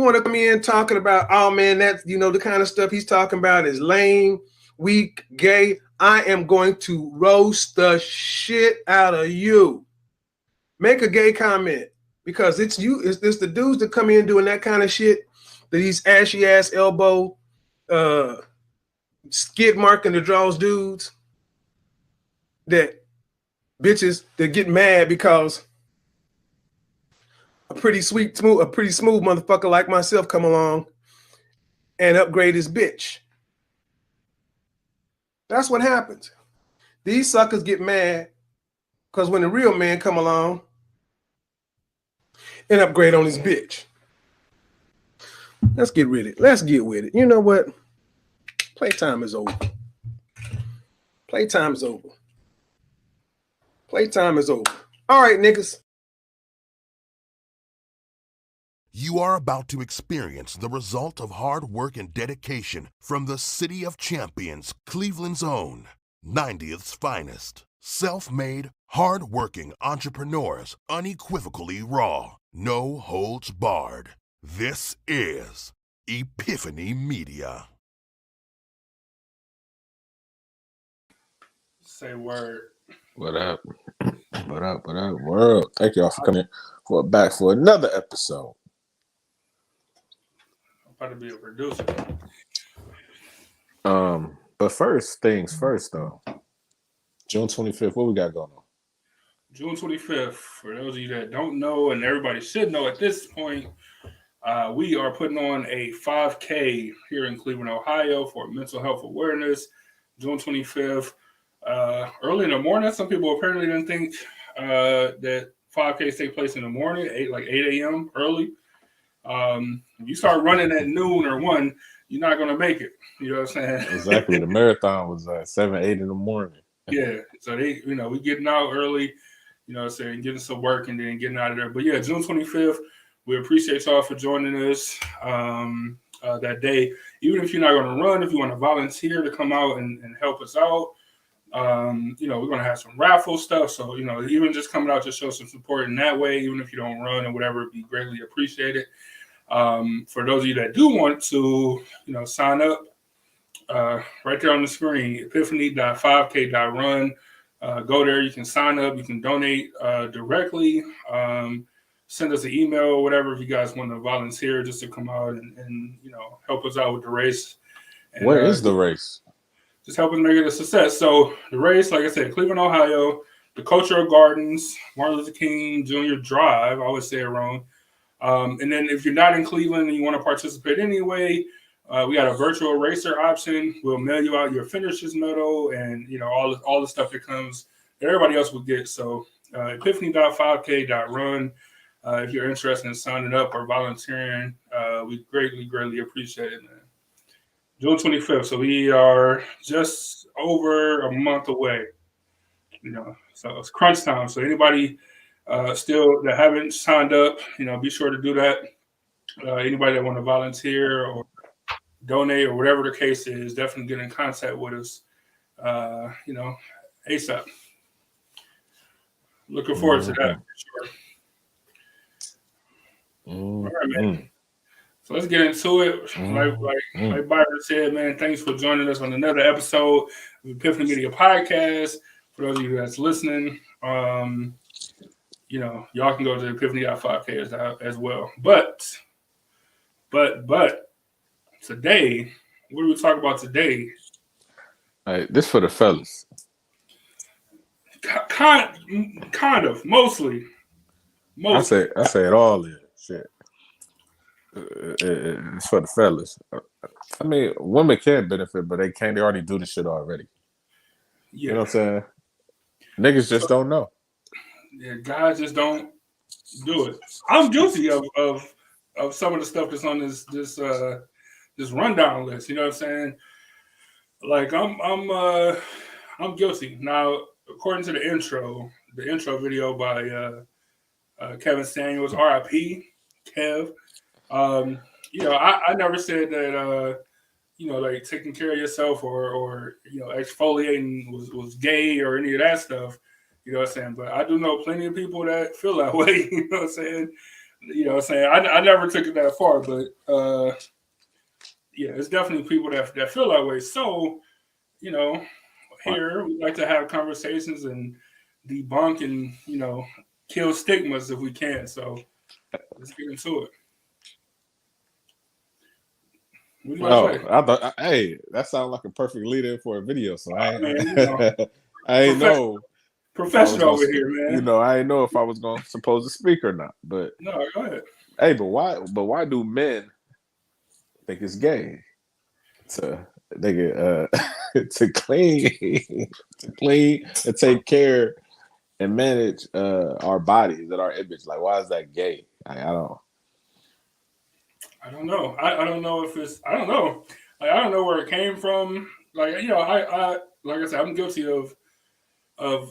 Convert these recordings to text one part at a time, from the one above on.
want to come in talking about, oh man, that's, the kind of stuff he's talking about is lame, weak, gay, I am going to roast the shit out of you. Make a gay comment, because it's the dudes that come in doing that kind of shit, these ashy ass elbow, skid mark in the draws dudes, that bitches that get mad because a pretty smooth motherfucker like myself come along and upgrade his bitch. That's what happens. These suckers get mad because when the real man come along and upgrade on his bitch. Let's get with it. Let's get with it. You know what? Playtime is over. Playtime is over. Playtime is over. All right, niggas. You are about to experience the result of hard work and dedication from the City of Champions, Cleveland's own, 90th's finest. Self-made, hard-working entrepreneurs, unequivocally raw, no holds barred. This is Epiphany Media. Say word. What up? What up, world? Thank y'all for coming back for another episode. I'm about to be a producer. But first things first, though. June 25th, what we got going on? June 25th, for those of you that don't know, and everybody should know at this point, we are putting on a 5K here in Cleveland, Ohio for mental health awareness. June 25th. Early in the morning. Some people apparently didn't think that 5Ks take place in the morning, 8 a.m. early. If you start running at noon or 1, you're not going to make it. You know what I'm saying? Exactly. The marathon was at 7, 8 in the morning. Yeah. So we getting out early, you know what I'm saying, getting some work and then getting out of there. But yeah, June 25th, we appreciate y'all for joining us that day. Even if you're not going to run, if you want to volunteer to come out and help us out, we're going to have some raffle stuff. So, even just coming out to show some support in that way, even if you don't run or whatever, it'd be greatly appreciated. For those of you that do want to, sign up, right there on the screen, epiphany.5k.run. Go there. You can sign up. You can donate directly. Send us an email or whatever if you guys want to volunteer just to come out and help us out with the race. And, where is the race? Just help us make it a success. So the race, like I said, Cleveland, Ohio, the Cultural Gardens, Martin Luther King Jr. Drive. I always say it wrong. And then if you're not in Cleveland and you want to participate anyway, we got a virtual racer option. We'll mail you out your finisher's medal and all the stuff that comes that everybody else will get. So epiphany.5k.run. If you're interested in signing up or volunteering, we greatly appreciate it, man. June 25th. So we are just over a month away. So it's crunch time. So anybody still that haven't signed up, be sure to do that. Anybody that want to volunteer or donate or whatever the case is, definitely get in contact with us. ASAP. Looking forward to that for sure. All right, man. So let's get into it. Like Byron said, man, thanks for joining us on another episode of Epiphany Media Podcast. For those of you that's listening, y'all can go to epiphany.5k as well. But today, what do we talk about today? This for the fellas. Kind of, mostly. I say it all in shit. It's for the fellas. I mean, women can benefit, but they can't. They already do the shit already. Yeah. You know what I'm saying? Niggas just don't know. Yeah, guys just don't do it. I'm guilty of some of the stuff that's on this rundown list. You know what I'm saying? Like I'm guilty. Now, according to the intro video by Kevin Samuels, R.I.P. Kev. I never said that like taking care of yourself or exfoliating was gay or any of that stuff. You know what I'm saying? But I do know plenty of people that feel that way. You know what I'm saying? you know what I'm saying? I never took it that far, but yeah, it's definitely people that feel that way. So, you know, here we like to have conversations and debunk and, you know, kill stigmas if we can. So let's get into it. What do you about to say? I thought, hey, that sounds like a perfect lead in for a video. So I mean, you know, I ain't know if I was professional going over to, here, man. I ain't know if I was going to supposed to speak or not. But No, go ahead. hey, why do men think it's gay to they get to clean to clean and take care and manage our bodies and our image? Like, why is that gay? I don't. I don't know. I don't know if it's. I don't know. Like, I don't know where it came from. Like, you know, I like I said, I'm guilty of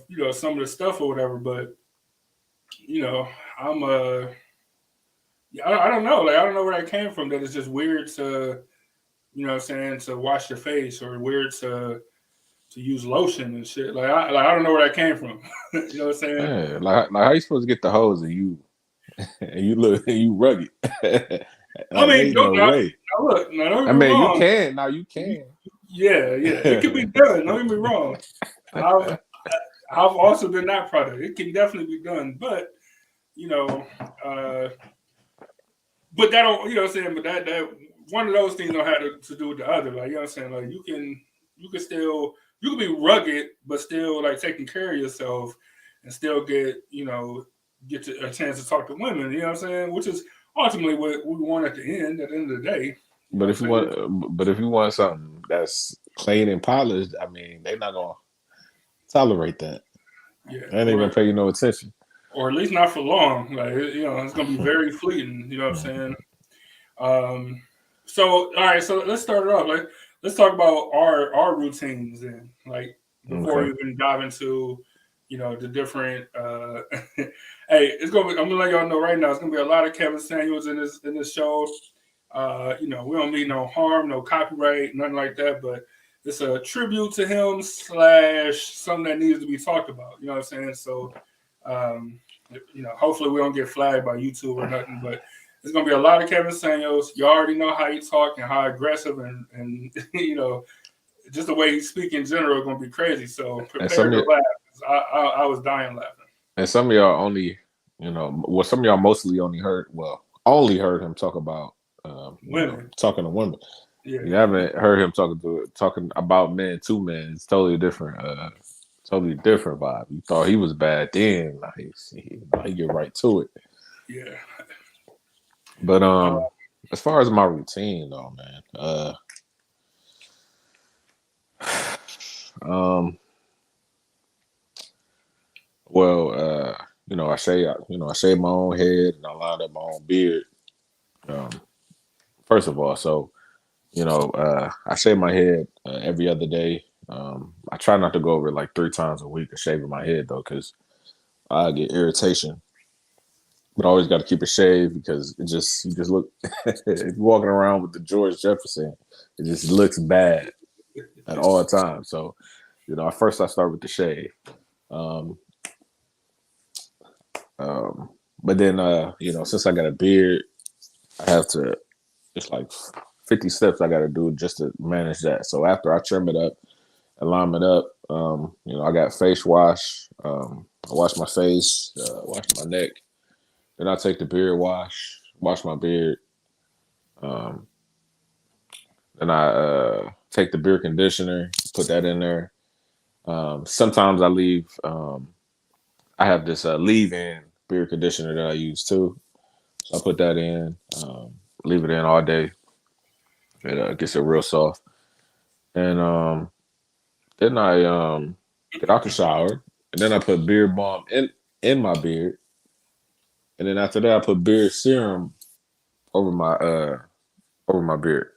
you know some of the stuff or whatever. But you know, I'm I don't know. Like, I don't know where that came from. That it's just weird to, you know what I'm saying, to wash your face, or weird to use lotion and shit. I don't know where that came from. You know what I'm saying? Man, like how you supposed to get the hose and you and you look and you rugged? I Like, mean, ain't no way. now look, now don't I get me mean, you wrong. can now. You can. Yeah, yeah, it can be done. Don't get me wrong. I've I've also been that product. It can definitely be done, but you know, uh, but that don't, you know what I'm saying. But that one of those things don't have to do with the other. Like, you know what I'm saying. Like, you can still, you can be rugged, but still like taking care of yourself, and still get, you know, a chance to talk to women. You know what I'm saying, which is ultimately what we want at the end. At the end of the day, you know But what if you I'm saying. want something that's clean and polished, I mean, they're not gonna tolerate that. Yeah, They ain't even gonna pay you no attention. or at least not for long. Like, you know, it's gonna be very fleeting. You know what I'm saying. Um, so all right, so let's start it off. Like, let's talk about our routines then. Like, before we Okay. even dive into, you know, the different. Hey, it's gonna be. I'm gonna let y'all know right now. It's gonna be a lot of Kevin Samuels in this show. You know, we don't mean no harm, no copyright, nothing like that. But it's a tribute to him / something that needs to be talked about. You know what I'm saying? So, um, you know, hopefully we don't get flagged by YouTube or nothing. But there's gonna be a lot of Kevin Samuels. You already know how he talk and how aggressive and you know, just the way he speak in general is gonna be crazy. So And prepare some to of laugh. I was dying laughing. some of y'all only, some of y'all mostly only heard him talk about, Women, talking to women. yeah, You haven't heard him talking about men to men. It's totally different vibe. You thought he was bad then. Like, he get right to it. yeah. But Uh, as far as my routine though, man, um, well, I shave my own head and I line up my own beard. Um, first of all, so I shave my head every other day. I try not to go over like 3 times a week of shaving my head though, because I get irritation. But I always got to keep it shaved because you just look if you're walking around with the George Jefferson, it just looks bad at all times. So, at first I start with the shave. Um, but then since I got a beard, I have to it's like 50 steps I got to do just to manage that. So after I trim it up and line it up, I got face wash. I wash my face, wash my neck. Then I take the beard wash my beard. Um, then I take the beard conditioner, put that in there. Sometimes I leave. I have this leave-in beard conditioner that I use too. So I put that in, leave it in all day. It gets it real soft. And then I get out the shower, and then I put beard balm in my beard, and then after that I put beard serum over my beard,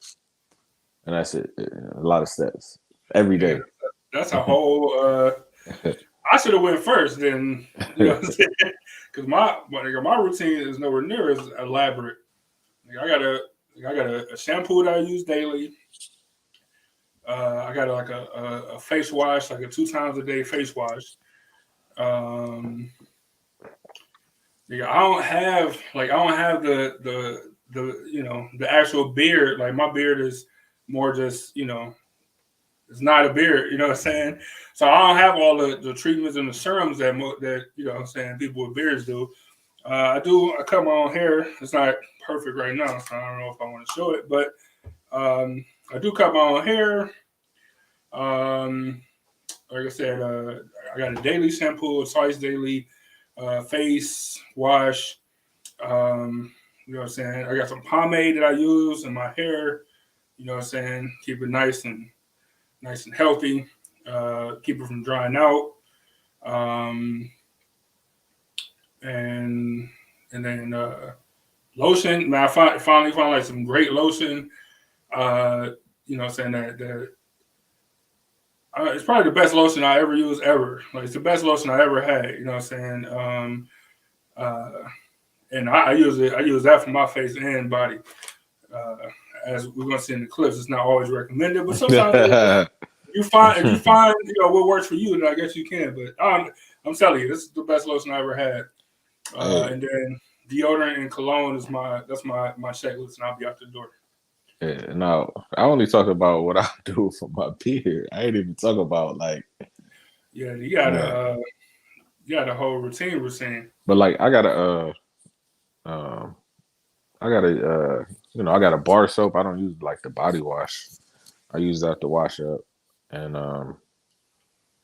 and that's it. A lot of steps every man, day. that's a whole. I should have went first, then, you know what I'm saying? Because my routine is nowhere near as elaborate. Like, I got a shampoo that I use daily. I got like a face wash, like a 2 times a day face wash. Um, Yeah, I don't have the actual beard. Like my beard is more just it's not a beard. You know what I'm saying? So I don't have all the treatments and the serums that what I'm saying people with beards do. I cut my own hair. It's not perfect right now, so I don't know if I want to show it, but I do cut my own hair. Um, like I said, I got a daily shampoo, twice daily, face wash. You know what I'm saying? I got some pomade that I use in my hair. You know what I'm saying? Keep it nice and healthy. Keep it from drying out. Um, and and then lotion. Man, finally found like some great lotion. You know what I'm saying? That it's probably the best lotion I ever used ever. Like it's the best lotion I ever had. You know what I'm saying? Uh, and I use it. I use that for my face and body. Uh, as we're gonna see in the clips, it's not always recommended, but sometimes if you find what works for you, then I guess you can. But I'm telling you, this is the best lotion I ever had. Hey, And then deodorant and cologne is my checklist, and I'll be out the door. yeah, no, I only talk about what I do for my beard. I ain't even talk about like, Yeah, man. you got a whole routine. But like, um, I got a, I got a bar soap. I don't use like the body wash. I use that to wash up, and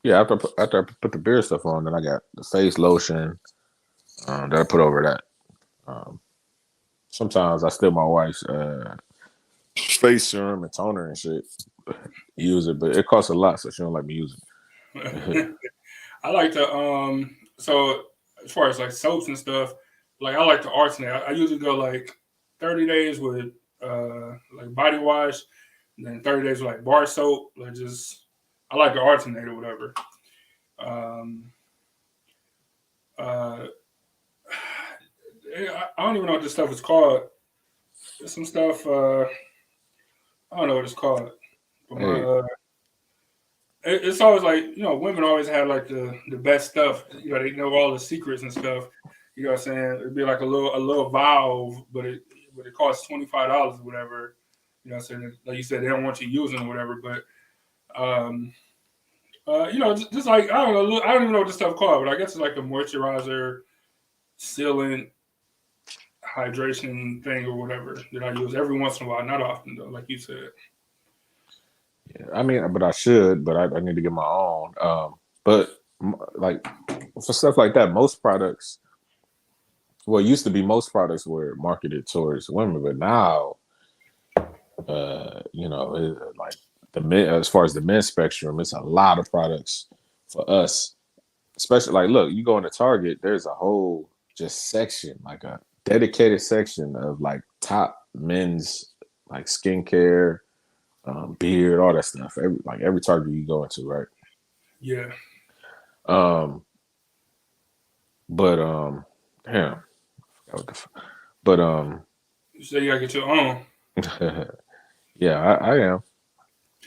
yeah, after I put the beard stuff on, then I got the face lotion that I put over that. Um, Sometimes I steal my wife's face serum and toner and shit. Use it, but it costs a lot, so she don't let me use it. I like to so as far as like soaps and stuff, like I like to alternate. I usually go like 30 days with like body wash, and then 30 days with like bar soap. Like just I like to alternate or whatever. Um, uh, I don't even know what this stuff is called. There's some stuff. I don't know what it's called. But my Hey, it's always like women always have like the best stuff. They know all the secrets and stuff. You know what I'm saying? It'd be like a little valve, but it costs $25 or whatever. You know what I'm saying? Like you said, they don't want you using or whatever. But um, just like I don't know, I don't even know what this stuff called, but I guess it's like a moisturizer, sealant, hydration thing or whatever that I use every once in a while. Not often though, like you said. yeah, I mean, but I should, but I need to get my own. But like for stuff like that, most products, well, it used to be most products were marketed towards women, but now, like the men, as far as the men's spectrum, it's a lot of products for us. Especially like, look, you go into Target, there's a whole just section, like a dedicated section of like top men's like skincare, beard, all that stuff. Every Target you go into, right? Yeah. Um, but damn, but You say you gotta get your own. yeah, I am.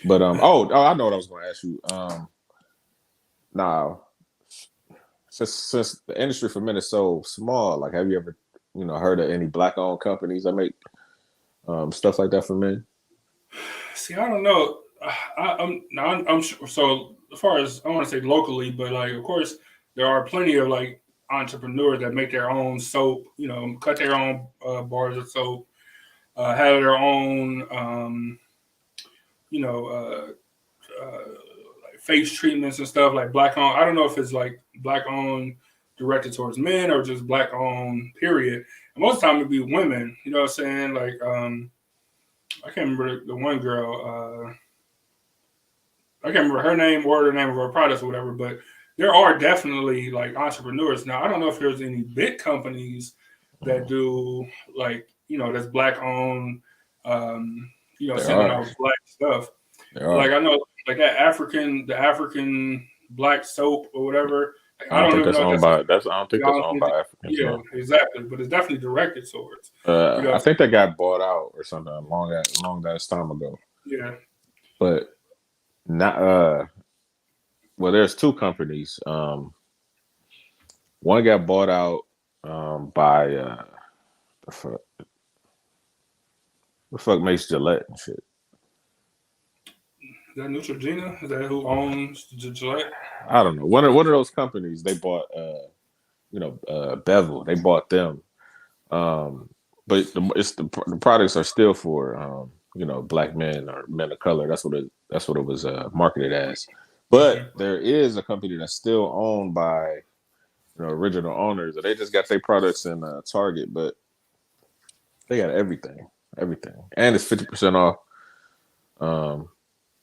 But oh, I know what I was going to ask you. Now, since the industry for men is so small, like, have you ever, heard of any black-owned companies that make stuff like that for men? See, I don't know. I'm sure. So as far as I want to say locally, but like of course there are plenty of like entrepreneurs that make their own soap. Cut their own bars of soap, have their own you know like face treatments and stuff like black owned. I don't know if it's like black owned directed towards men or just black owned period. And most of the time it'd be women. You know what I'm saying? Like I can't remember the one girl. I can't remember her name or the name of her products or whatever, but there are definitely like entrepreneurs. Now, I don't know if there's any big companies that do like, that's black owned, There sending are, out black stuff. there Like are. I know like the African black soap or whatever. Like, I I don't don't think even that's know if owned that's a by that's. I don't think that's owned by Africans. yeah, No. exactly. But it's definitely directed towards, I think they got bought out or something long that time ago. yeah. But not. Well, there's two companies. One got bought out. by the fuck makes Gillette and shit. Is that Neutrogena? Is that who owns Gillette? I don't know. One of those companies they bought. Bevel. They bought them. But the products are still for black men or men of color. That's what it was marketed as. But there is a company that's still owned by original owners. They just got their products in Target, but they got everything, and it's 50% off.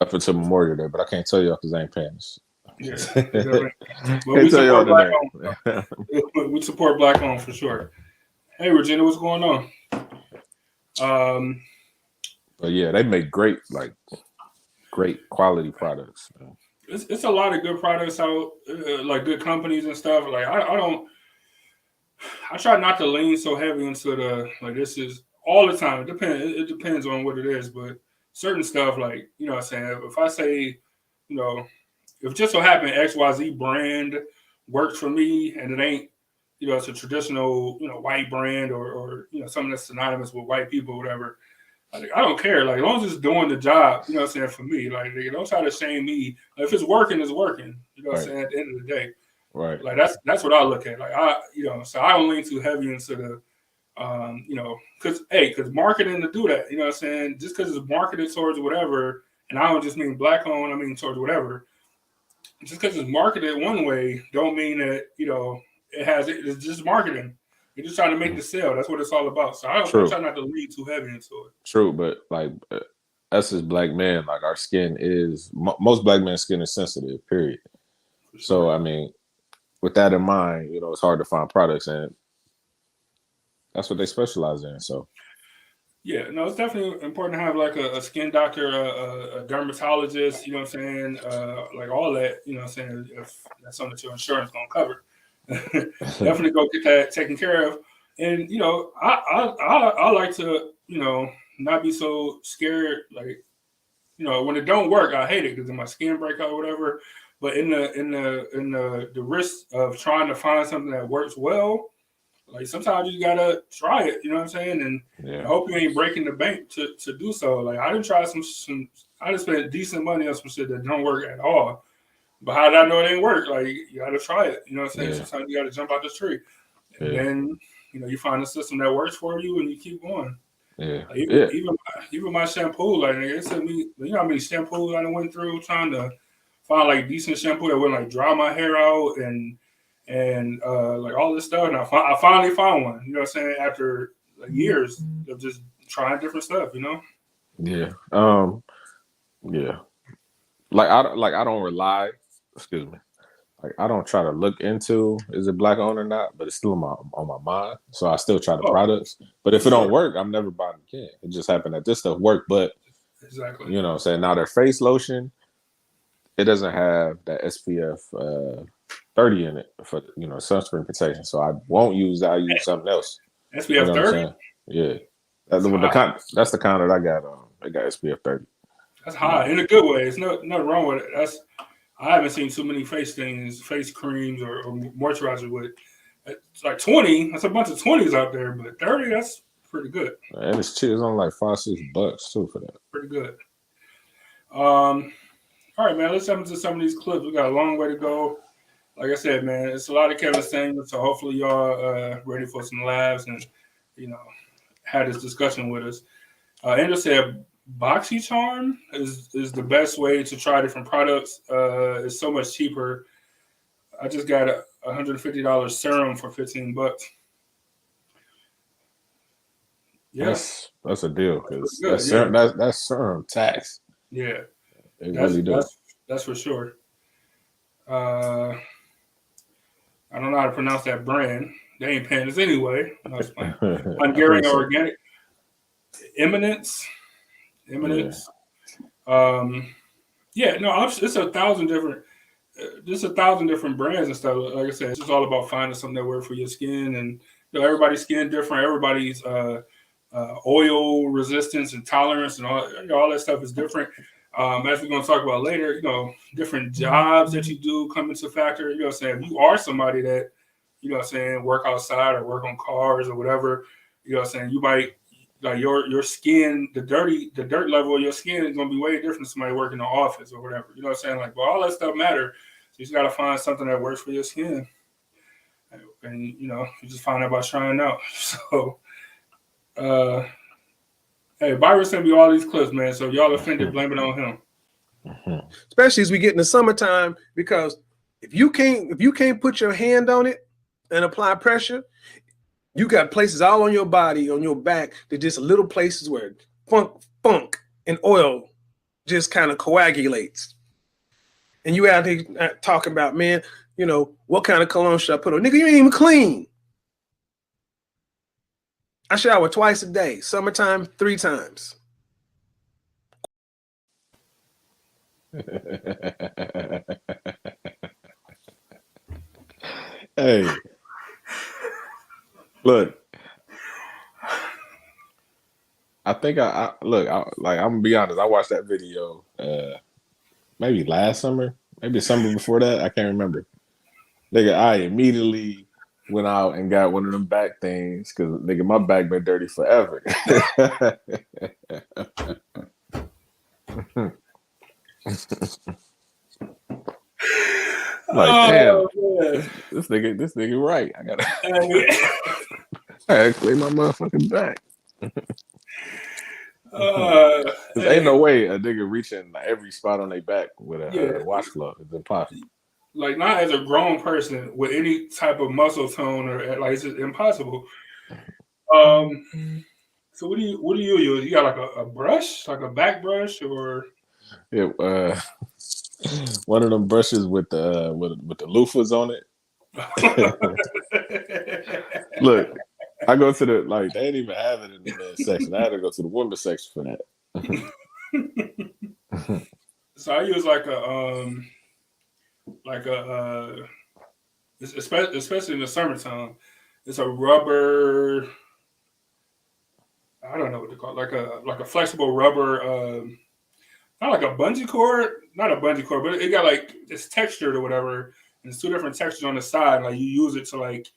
Up until Memorial Day, but I can't tell y'all because I ain't paying this. Yeah, can't tell y'all the name. We support black owned for sure. Hey, Regina, what's going on? But yeah, they make great quality products. Man. It's a lot of good products out, like good companies and stuff. Like I try not to lean so heavy into this is all the time. It depends on what it is, but certain stuff like I'm saying, if I say if just so happen XYZ brand works for me and it ain't it's a traditional white brand or something that's synonymous with white people or whatever, I don't care. Like as long as it's doing the job, what I'm saying, for me, like they don't try to shame me. Like, if it's working, it's working. What I'm saying, at the end of the day. Right. Like that's what I look at. Like so I don't lean too heavy into the because marketing to do that, what I'm saying, just because it's marketed towards whatever, and I don't just mean black owned, I mean towards whatever. Just because it's marketed one way, don't mean that it's just marketing. You're just trying to make the sale. That's what it's all about. So I try not to lean too heavy into it. True, but like us as black men, like our skin is most black men's skin is sensitive. Period. Sure. So I mean, with that in mind, it's hard to find products, and that's what they specialize in. So. Yeah, no, it's definitely important to have like a skin doctor, a dermatologist, what I'm saying, like all that, what I'm saying, if that's something that your insurance gonna cover. Definitely go get that taken care of. And I like to, not be so scared, like, when it don't work, I hate it because my skin break out or whatever. But in the risk of trying to find something that works well, like sometimes you gotta try it, what I'm saying? And I hope you ain't breaking the bank to do so. Like I didn't try I just spent decent money on some shit that don't work at all. But how did I know it didn't work? Like you gotta try it, what I'm saying? Sometimes you gotta jump out the tree. And then, you find a system that works for you and you keep going. Yeah. Like, even my shampoo, like it took me, how many shampoos I went through trying to find like decent shampoo that wouldn't like dry my hair out and like all this stuff. And I finally found one, what I'm saying, after like years of just trying different stuff, Yeah. Yeah. I don't rely, excuse me. Like I don't try to look into is it black owned or not, but it's still on my mind. So I still try the products. But if it don't work, I'm never buying it again. It just happened that this stuff worked. But exactly, what I'm saying, now their face lotion, it doesn't have that SPF 30 in it for sunscreen protection. So I won't use that. I use something else. SPF 30? Yeah. That's the kind that I got. I got SPF 30. That's high in a good way. It's nothing wrong with it. I haven't seen too many face things, face creams or moisturizer with. It's like 20. That's a bunch of 20s out there, but 30, that's pretty good. And it's cheap. It's only like $5-6 too for that. Pretty good. All right, man. Let's jump into some of these clips. We got a long way to go. Like I said, man, it's a lot of Kevin Samuels. So hopefully y'all ready for some laughs and had this discussion with us. Andrew said BoxyCharm is the best way to try different products. It's so much cheaper. I just got a $150 serum for $15. Yeah, that's a deal because that's serum tax. Yeah, it really does. That's for sure. I don't know how to pronounce that brand. They ain't paying us anyway. Hungarian organic. Eminence. Yeah. It's 1,000 different. There's 1,000 different brands and stuff. Like I said, it's just all about finding something that works for your skin, and everybody's skin different. Everybody's oil resistance and tolerance and all that stuff is different. As we're going to talk about later, different jobs that you do come into factor. Saying if you are somebody that you know what I'm saying, work outside or work on cars or whatever, you know what I'm saying, you might like your skin, the dirt level of your skin is gonna be way different than somebody working in the office or whatever. You know what I'm saying? Like, but all that stuff matter. So you just gotta find something that works for your skin. And you know, you just find out by trying out. So hey, Byron sent me all these clips, man. So if y'all offended, blame it on him. Especially as we get in the summertime, because if you can't put your hand on it and apply pressure, you got places all on your body, on your back, that just little places where funk and oil just kind of coagulates. And you out here talking about, man, you know, what kind of cologne should I put on? Nigga, you ain't even clean. I shower twice a day. Summertime, 3 times. Hey, look, I think I'm gonna be honest. I watched that video maybe last summer, maybe summer before that. I can't remember. Nigga, I immediately went out and got one of them back things because nigga, my back been dirty forever. Like, damn, this nigga right. I gotta clean my motherfucking back. Ain't no way a nigga reaching every spot on their back with a washcloth. It's impossible. Like, not as a grown person with any type of muscle tone, or like, it's just impossible. So what do you use? You got like a brush, like a back brush, or one of them brushes with the loofahs on it. Look, I go to the they didn't even have it in the men's section. I had to go to the women's section for that. So I use especially in the summertime, it's a rubber. I don't know what to call it, like a flexible rubber. Not like a bungee cord, not a bungee cord, but it got like this textured or whatever. And it's 2 different textures on the side. Like you use it to like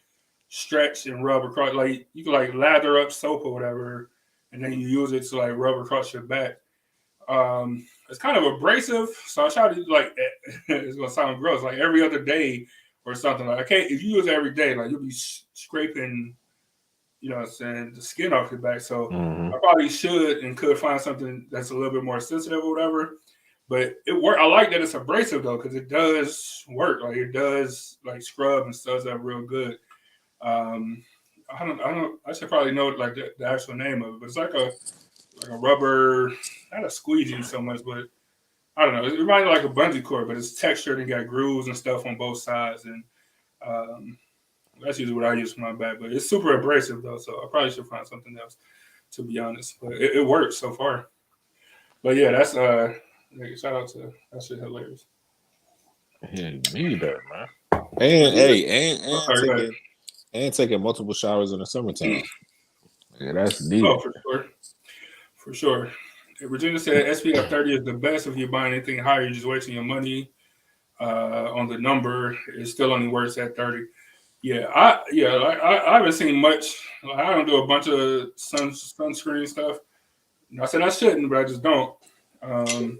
stretch and rub across. Like you can like lather up soap or whatever, and then you use it to like rub across your back. It's kind of abrasive, so I try to like. It's gonna sound gross, like every other day or something. Like, okay, if you use it every day, like you'll be scraping, you know what I'm saying, the skin off your back. So I probably should and could find something that's a little bit more sensitive or whatever. But it work. I like that it's abrasive though, because it does work. Like it does like scrub and stuff that real good. I should probably know like the actual name of it, but it's like a rubber, not a squeegee so much, but I don't know. It reminds me like a bungee cord, but it's textured and got grooves and stuff on both sides. And that's usually what I use for my back. But it's super abrasive though, so I probably should find something else, to be honest. But it works so far. But yeah, that's shout out to that shit hilarious. Yeah, you need that, man. And taking multiple showers in the summertime. Yeah, that's needed. Oh, for sure. Virginia said SPF 30 is the best. If you're buying anything higher, you're just wasting your money on the number. It still only works at 30. Yeah, I haven't seen much. Like, I don't do a bunch of sunscreen stuff. I said I shouldn't, but I just don't. But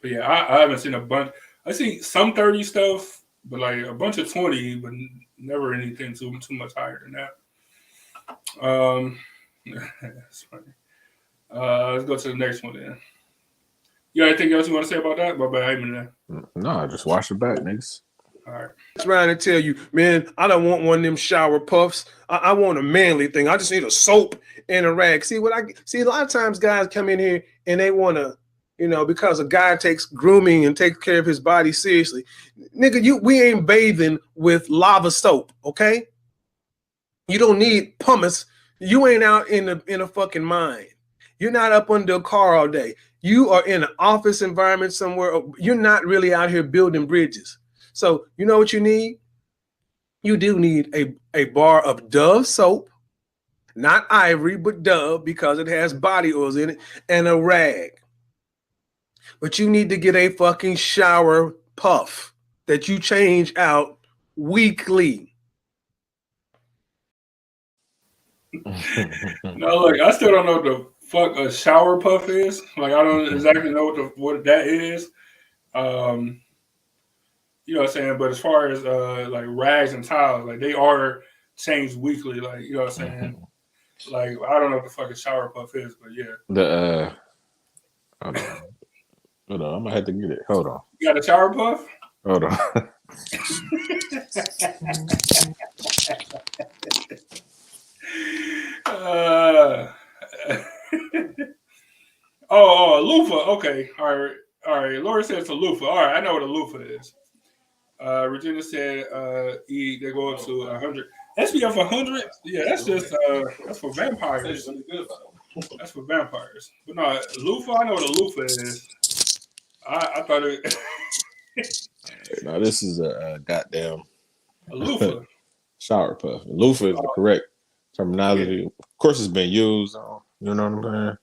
yeah, I haven't seen a bunch. I see some 30 stuff, but like a bunch of 20, but never anything too much higher than that. That's funny. Let's go to the next one then. You got anything else you want to say about that? No, just wash it back, niggas. All right. That's right to tell you, man, I don't want one of them shower puffs. I want a manly thing. I just need a soap and a rag. See, a lot of times guys come in here and they want to, you know, because a guy takes grooming and takes care of his body seriously. Nigga, we ain't bathing with lava soap, okay? You don't need pumice. You ain't out in a fucking mine. You're not up under a car all day. You are in an office environment somewhere. You're not really out here building bridges. So you know what you need? You do need a bar of Dove soap, not Ivory, but Dove, because it has body oils in it, and a rag. But you need to get a fucking shower puff that you change out weekly? No, look, I still don't know what the fuck a shower puff is. Like, I don't exactly know what that is. You know what I'm saying? But as far as like rags and towels, like they are changed weekly. Like, you know what I'm saying? Like, I don't know what the fuck a shower puff is, but yeah. The hold on. Hold on, I'm gonna have to get it. Hold on. You got a shower puff? Hold on. a loofah. Okay, all right. Laura says a loofah. All right, I know what a loofah is. Regina said, they go up to 100. SPF 100? Yeah, that's just that's for vampires. That's for vampires. But no, loofah. I know what a loofah is. I thought it. Now this is a goddamn A loofah. shower puff. Loofah is the correct terminology. Yeah. Of course, it's been used. You know what I'm saying?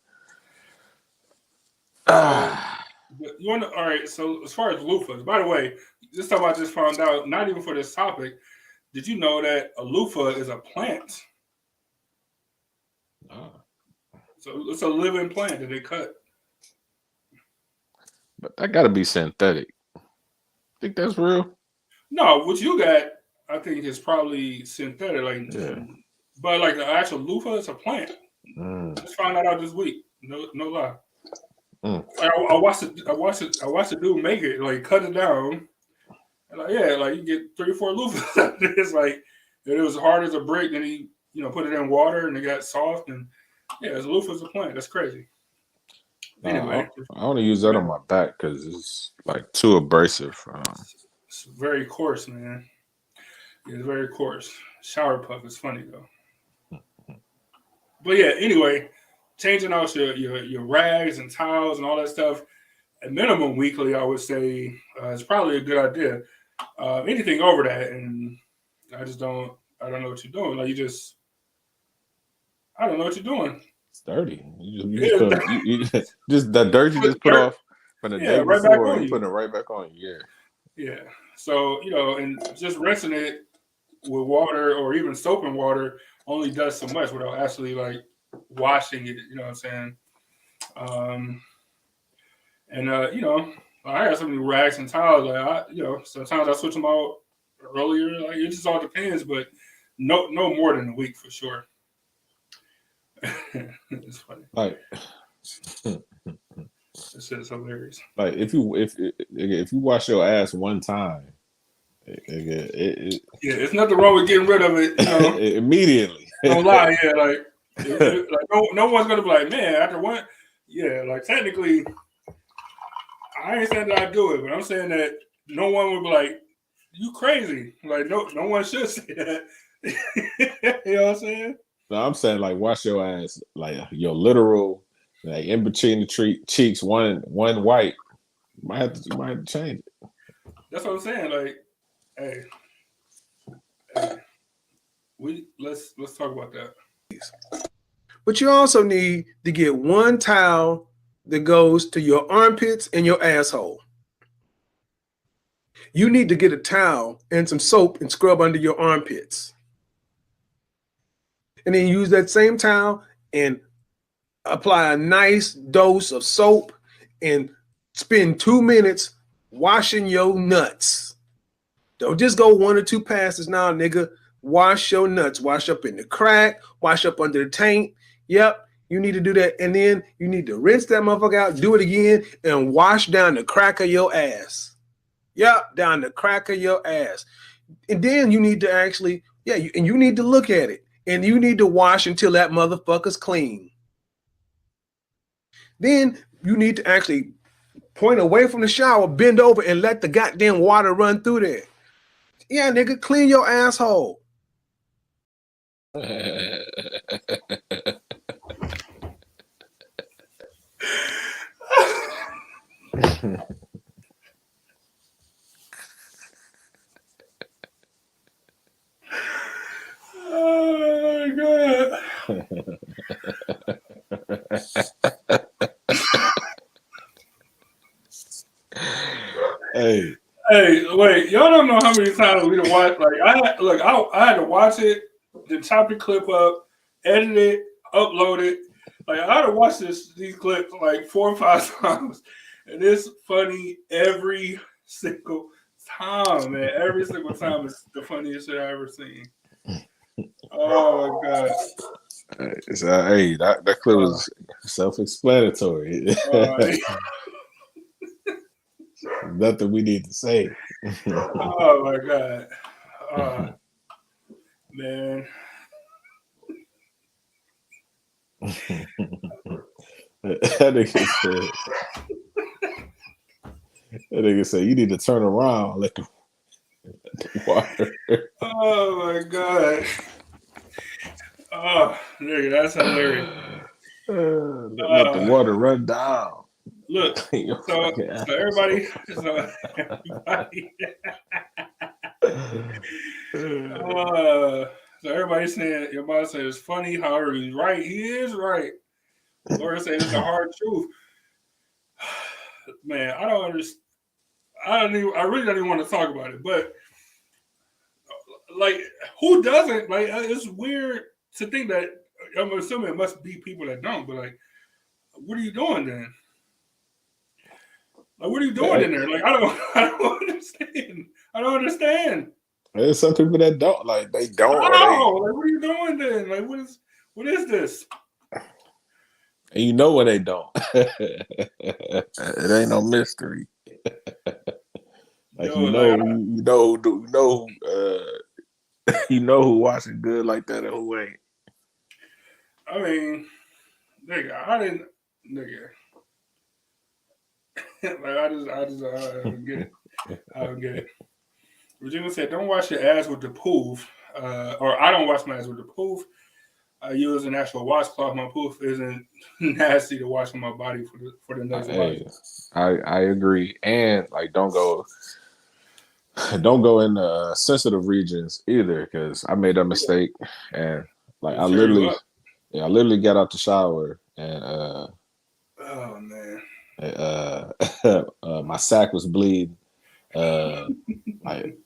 But you want to? All right. So as far as loofahs, by the way, this time I just found out. Not even for this topic. Did you know that a loofah is a plant? So it's a living plant that they cut. But that got to be synthetic. Think that's real? No, what you got, I think, is probably synthetic. Like, Yeah. But like the actual loofah is a plant. Just found that out this week. No lie. I watched the dude make it, like cut it down. And like, yeah, like you get 3 or 4 loofahs. It's like it was hard as a brick. Then he, put it in water and it got soft. And yeah, it's a loofah's a plant. That's crazy. Anyway, I want to use that on my back because it's like too abrasive. It's very coarse, man. It's very coarse. Shower puff is funny though. But yeah, anyway, changing out your rags and towels and all that stuff at minimum weekly, I would say is probably a good idea. Anything over that, and I don't know what you're doing. Like I don't know what you're doing. It's dirty. You just the dirt you just put off from the day right before, back on you putting it right back on you. Yeah. Yeah. So, and just rinsing it with water or even soap and water only does so much without actually like washing it, you know what I'm saying? I got so many rags and towels. Like sometimes I switch them out earlier. Like it just all depends, but no more than a week for sure. It's funny. Like this is hilarious. Like if you wash your ass one time, it's nothing wrong with getting rid of it. Immediately. Don't lie, yeah. Like no one's gonna be like, man, after one, yeah. Like technically, I ain't saying that I do it, but I'm saying that no one would be like, you crazy. Like no one should say that. You know what I'm saying? No, I'm saying like wash your ass, like your literal, like in between the cheeks, one white. You might have to change it. That's what I'm saying. Like, hey, let's talk about that. But you also need to get one towel that goes to your armpits and your asshole. You need to get a towel and some soap and scrub under your armpits. And then use that same towel and apply a nice dose of soap and spend 2 minutes washing your nuts. Don't just go 1 or 2 passes now, nigga. Wash your nuts. Wash up in the crack. Wash up under the taint. Yep, you need to do that. And then you need to rinse that motherfucker out, do it again, and wash down the crack of your ass. Yep, down the crack of your ass. And then you need to actually, you need to look at it. And you need to wash until that motherfucker's clean. Then you need to actually point away from the shower, bend over, and let the goddamn water run through there. Yeah, nigga, clean your asshole. Oh my god. Hey. Hey, wait, y'all don't know how many times we done watch. Like I had to watch it, then chop the clip up, edit it, upload it. Like I had to watch these clips like 4 or 5 times, and it's funny every single time, man. Every single time is the funniest shit I ever seen. Oh my god! Hey, that clip was self-explanatory. Uh, Nothing we need to say. oh my god! Man. That nigga said, you need to turn around, let the water. Oh my god! Oh, nigga, that's hilarious. Let the water run down. Look, so everybody, so everybody saying your mom said it's funny. However, he's right. He is right. Laura said it's the hard truth. Man, I don't understand. I really don't even want to talk about it. But like, who doesn't? Like, it's weird to think that. I'm assuming it must be people that don't. But like, what are you doing then? Like, what are you doing in there? Like, I don't understand. I don't understand. There's some people that don't like. They don't. How? Like, what are you doing then? Like, what is this? And you know when they don't. It ain't no mystery. Like Yo, you know who watching good like that and who ain't. I mean, nigga, I didn't, nigga. Like I don't get it. I don't get it. Regina said, "Don't wash your ass with the poof." Or I don't wash my ass with the poof. I use an actual washcloth. My poof isn't nasty to wash on my body for the next life. I agree, and like don't go in sensitive regions either, because I made that mistake, and like I literally got out the shower and oh man, my sack was bleeding. Like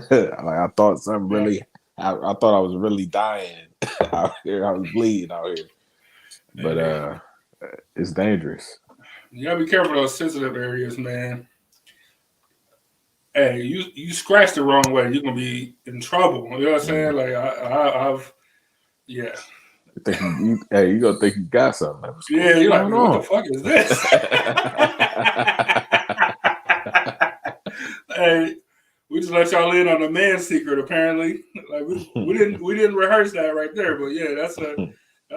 I thought something really. I thought I was really dying out here. I was bleeding out here, but it's dangerous. You gotta be careful of those sensitive areas, man. Hey, you scratch the wrong way, you're gonna be in trouble. You know what I'm saying? Like I've yeah. You gonna think you got something. Yeah, you're like, what the fuck is this? Hey, we just let y'all in on a man secret. Apparently, like we didn't rehearse that right there, but yeah, that's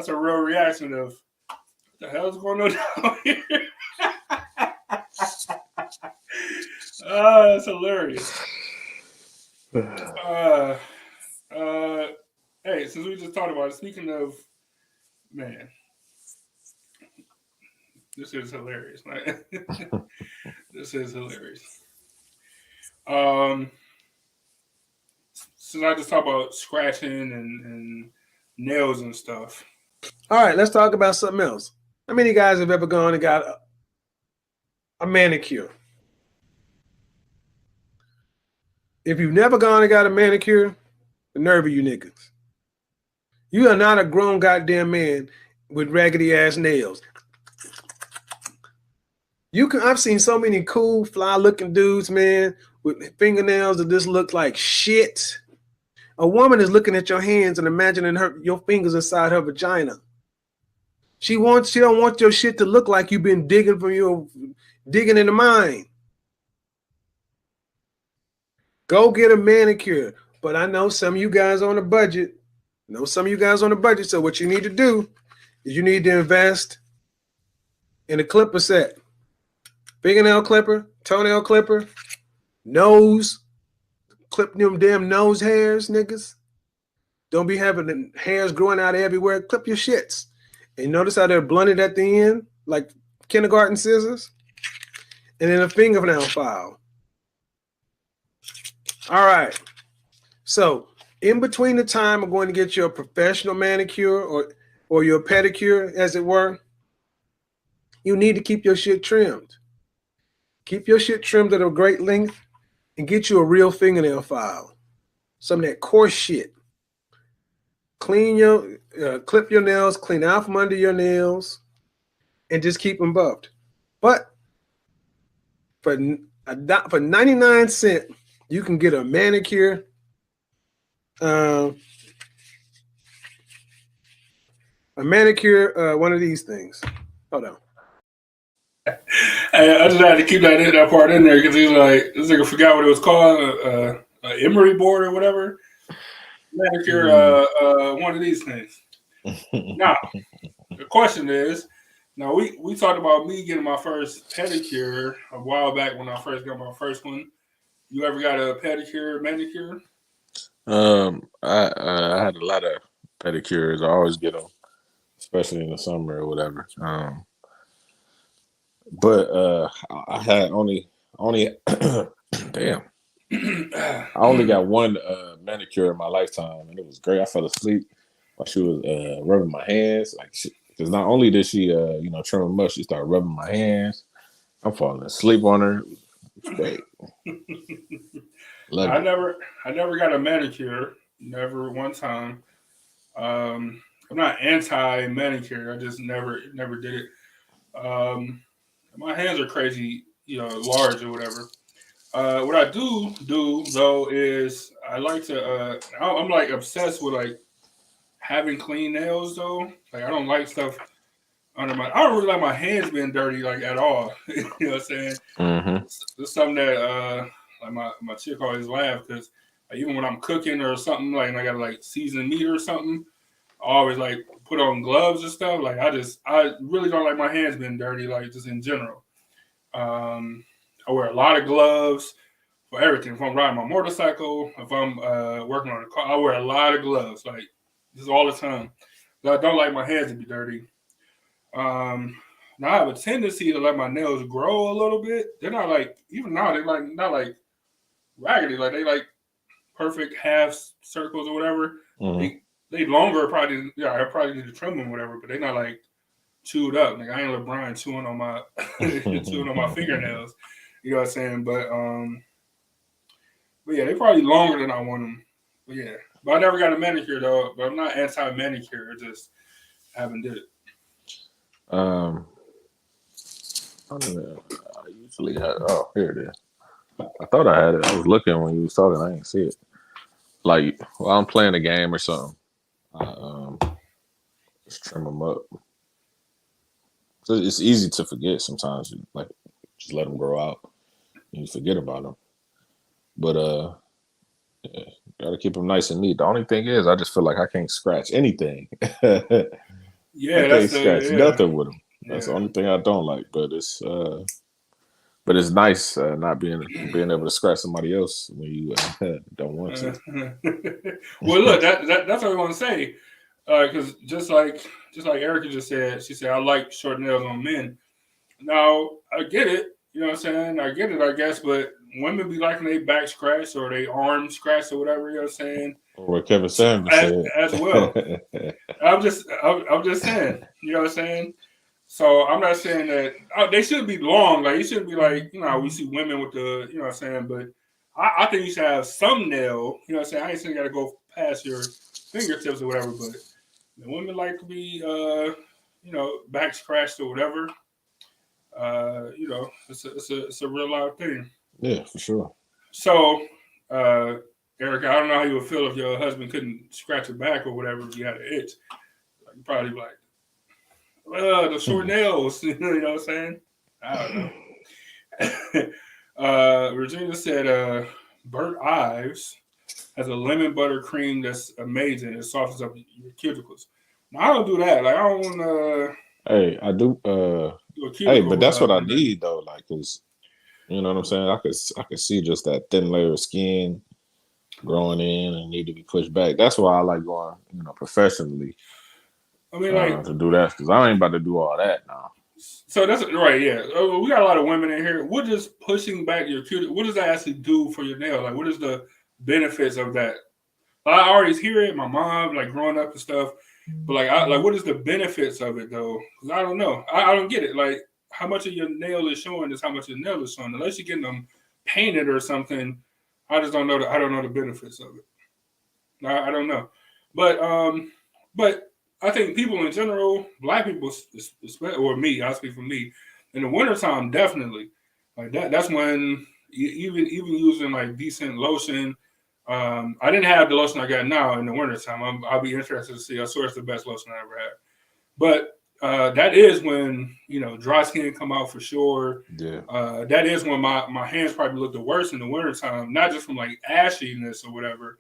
a real reaction of what the hell's going on down here. That's hilarious. Hey, since we just talked about it, speaking of man, this is hilarious. This is hilarious. Since I just talked about scratching and nails and stuff. All right, let's talk about something else. How many guys have ever gone and got a manicure? If you've never gone and got a manicure, the nerve of you niggas. You are not a grown goddamn man with raggedy ass nails. I've seen so many cool, fly looking dudes, man, with fingernails that just look like shit. A woman is looking at your hands and imagining your fingers inside her vagina. She don't want your shit to look like you've been digging in the mine. Go get a manicure. But I know some of you guys on a budget. So what you need to do is you need to invest in a clipper set. Fingernail clipper, toenail clipper, nose, clip them damn nose hairs, niggas. Don't be having the hairs growing out everywhere. Clip your shits. And notice how they're blunted at the end, like kindergarten scissors. And then a fingernail file. All right. So in between the time of going to get your professional manicure or your pedicure, as it were, you need to keep your shit trimmed. Keep your shit trimmed at a great length. and get you a real fingernail file. Some of that coarse shit. Clean your, clip your nails, clean out from under your nails, and just keep them buffed. But for 99 cents, you can get a manicure. One of these things. Hold on. Hey, I just had to keep that part in there because he's like, this nigga forgot what it was called, emery board or whatever. Manicure, one of these things. Now, the question is, now we talked about me getting my first pedicure a while back when I first got my first one. You ever got a pedicure, manicure? I had a lot of pedicures. I always get them, especially in the summer or whatever. But I had only damn. I only got one manicure in my lifetime, and it was great. I fell asleep while she was rubbing my hands, like because not only did she trim them up, she started rubbing my hands. I'm falling asleep on her. It's great. I never got a manicure, never one time. I'm not anti manicure. I just never did it. My hands are crazy, large or whatever. What I do though is I like to. I'm like obsessed with like having clean nails though. Like I don't like stuff under my. I don't really like my hands being dirty like at all. You know what I'm saying? Mm-hmm. It's something that like my chick always laugh because even when I'm cooking or something like and I gotta like season meat or something, I always like put on gloves and stuff. Like I really don't like my hands being dirty like just in general. I wear a lot of gloves for everything. If I'm riding my motorcycle, if I'm working on a car, I wear a lot of gloves, like just all the time. I don't like my hands to be dirty. Now I have a tendency to let my nails grow a little bit. They're not like even now they're like not like raggedy, like they like perfect half circles or whatever. Mm-hmm. They longer probably. Yeah, I probably need to trim them, whatever. But they're not like chewed up. Like I ain't LeBron chewing on my chewing on my fingernails. You know what I'm saying? But yeah, they probably longer than I want them. But yeah, but I never got a manicure though. But I'm not anti manicure. I just haven't did it. I usually have. Oh, here it is. I thought I had it. I was looking when you was talking. I didn't see it. Like while I'm playing a game or something, I just trim them up. So it's easy to forget sometimes. Like just let them grow out and you forget about them. But yeah, gotta keep them nice and neat. The only thing is, I just feel like I can't scratch anything. I Yeah, can't scratch nothing with them. That's Yeah. the only thing I don't like. But it's nice not being able to scratch somebody else when you don't want to. Well, look, that's what I want to say. Because just like Erica just said, she said I like short nails on men. Now I get it, you know what I'm saying? I get it, I guess, but women be liking their back scratched or their arm scratched or whatever, you know what I'm saying? Or what Kevin Samuels said as well. I'm just saying, you know what I'm saying? So I'm not saying that they should be long. Like it shouldn't be like, we see women with the, you know what I'm saying? But I think you should have some nail, you know what I'm saying? I ain't saying you got to go past your fingertips or whatever, but the women like to be, back scratched or whatever. It's a real life thing. Yeah, for sure. So, Erica, I don't know how you would feel if your husband couldn't scratch your back or whatever if you had an itch. Like, you'd probably be like, the short nails, you know what I'm saying? I don't know. Regina said, Bert Ives has a lemon butter cream that's amazing. It softens up your cuticles. Now, I don't do that. Like, I don't want to. Hey, I do. Hey, but that's what I need though. Like, cause you know what I'm saying. I could see just that thin layer of skin growing in and need to be pushed back. That's why I like going, professionally. I mean, like to do that because I ain't about to do all that now. So that's right. Yeah, we got a lot of women in here. What does pushing back your cuticle? What does that actually do for your nail? Like, what is the benefits of that? I always hear it. My mom, like growing up and stuff. But what is the benefits of it though? Because I don't know. I don't get it. Like, how much of your nail is showing is how much your nail is showing. Unless you're getting them painted or something. I just don't know. I don't know the benefits of it. I don't know, but I think people in general, black people, or me, I speak for me, in the wintertime, definitely like that. That's when even using like decent lotion. I didn't have the lotion I got now in the wintertime. I'll be interested to see. I swear it's the best lotion I ever had. But that is when dry skin come out for sure. Yeah. That is when my hands probably look the worst in the wintertime, not just from like ashiness or whatever.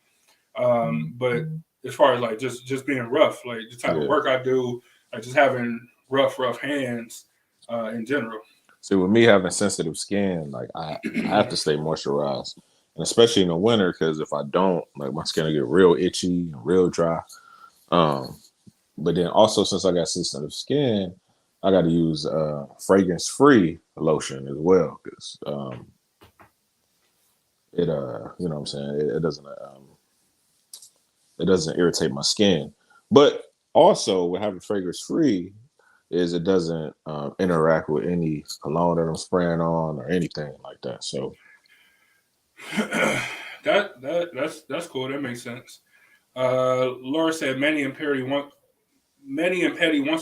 But as far as like just being rough, like the type of work I do, like just having rough hands in general. See, with me having sensitive skin, like I have to stay moisturized, and especially in the winter, because if I don't, like my skin will get real itchy and real dry. But then also since I got sensitive skin, I got to use fragrance-free lotion as well, because it you know what I'm saying, it doesn't irritate my skin. But also with having fragrance-free is it doesn't interact with any cologne that I'm spraying on or anything like that. So that's cool. That makes sense. Laura said Manny and Petty once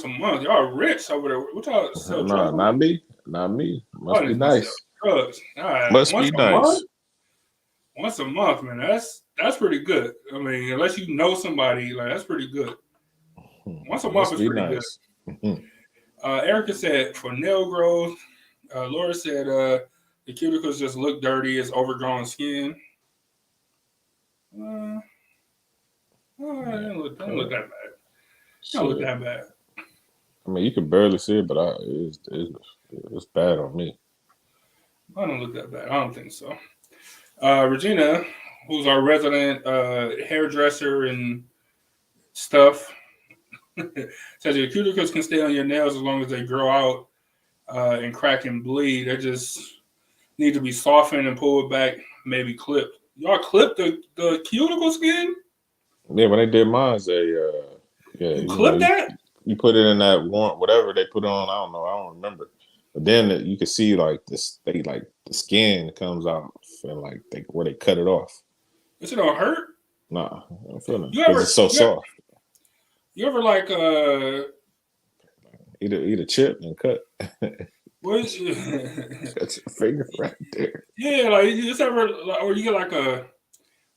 a month. Y'all rich over there. What y'all sell no, drugs? not me. Not me. Must be nice. Drugs. Right. Must be nice. Once a month, man. That's pretty good. I mean, unless you know somebody, like that's pretty good. Once a month is pretty good. Erica said for nail growth. Laura said the cuticles just look dirty. It's overgrown skin. Don't look that bad. Don't look that bad. I mean, you can barely see it, but it's bad on me. I don't look that bad. I don't think so. Regina, who's our resident hairdresser and stuff, says your cuticles can stay on your nails as long as they grow out and crack and bleed. They just need to be softened and pulled back, maybe clipped. Y'all clip the cuticle skin? Yeah, when they did mine, you clip that? You put it in that warm, whatever they put on. I don't know. I don't remember. But then you can see like this, the skin comes out and like where they cut it off. Does it don't hurt? Nah, I don't feel it because it's so soft. You ever like eat a chip and cut? That's your finger right there. Yeah, like you ever, or you get like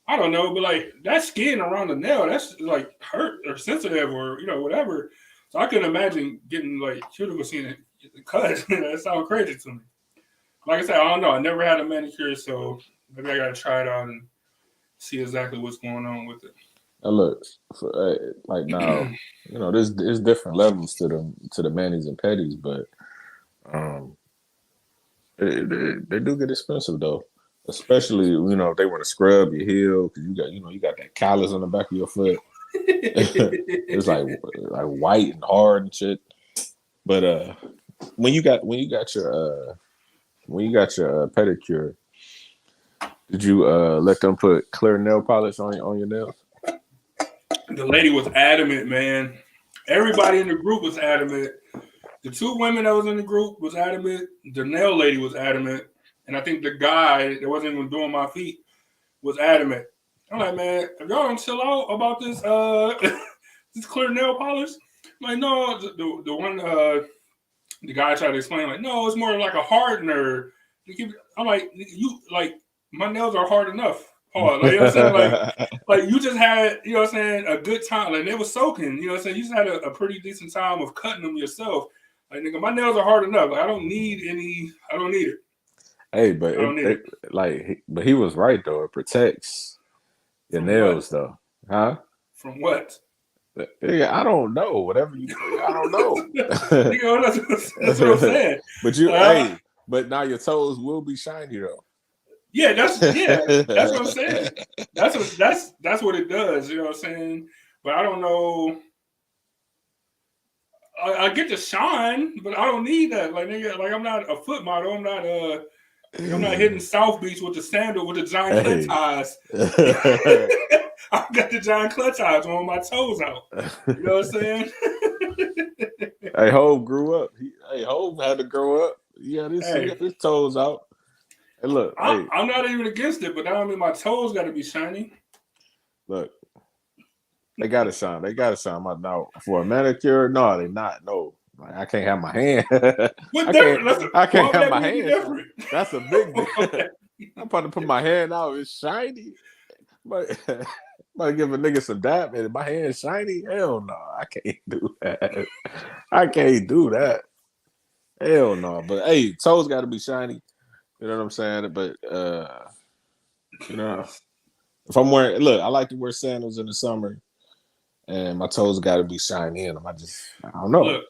I don't know, but like that skin around the nail, that's like hurt or sensitive or whatever. So I couldn't imagine getting like cuticle skin cut. That sounds crazy to me. Like I said, I don't know. I never had a manicure, so maybe I gotta try it out and see exactly what's going on with it. Now look, like now, there's different levels to the manis and petties, but they do get expensive though. Especially, if they want to scrub your heel because you got that callus on the back of your foot. It's like white and hard and shit. But when you got your pedicure, did you let them put clear nail polish on your nails? The lady was adamant, man. Everybody in the group was adamant. The two women that was in the group was adamant. The nail lady was adamant. And I think the guy that wasn't even doing my feet was adamant. I'm like, man, if y'all don't chill out about this this clear nail polish, I'm like, no, the one the guy tried to explain, like, no, it's more like a hardener. I'm like, my nails are hard enough. Like, you know what I'm saying? Like you just had, a good time. Like they were soaking, you know what I'm saying? You just had a pretty decent time of cutting them yourself. Like, nigga, my nails are hard enough. Like, I don't need it. Hey, but he was right though. It protects your nails though, huh? From what? Yeah, I don't know. Whatever you, I don't know. That's what I'm saying. But but now your toes will be shiny though. Yeah, that's what I'm saying. That's what it does. You know what I'm saying? But I don't know. I get to shine, but I don't need that. Like, nigga, like I'm not a foot model. I'm not hitting South Beach with the sandal with the giant clutch ties. I got the giant clutch ties on my toes out. You know what I'm saying? Hey, Hov grew up. Hov had to grow up. Yeah, he got his toes out. Hey, look, I'm not even against it, but that don't mean my toes got to be shiny. Look, they gotta shine. They gotta shine. Now for a manicure, no, they not. No, like, I can't have my hand. What I different? can't Why would have that my be any hand shine. different? That's a big deal. I'm about to put my hand out. It's shiny. But might give a nigga some dap and my hand's shiny. Hell no, I can't do that. I can't do that. Hell no. But hey, toes got to be shiny. You know what I'm saying? But you know, if I'm wearing, look, I like to wear sandals in the summer, and my toes got to be shiny in them. I don't know.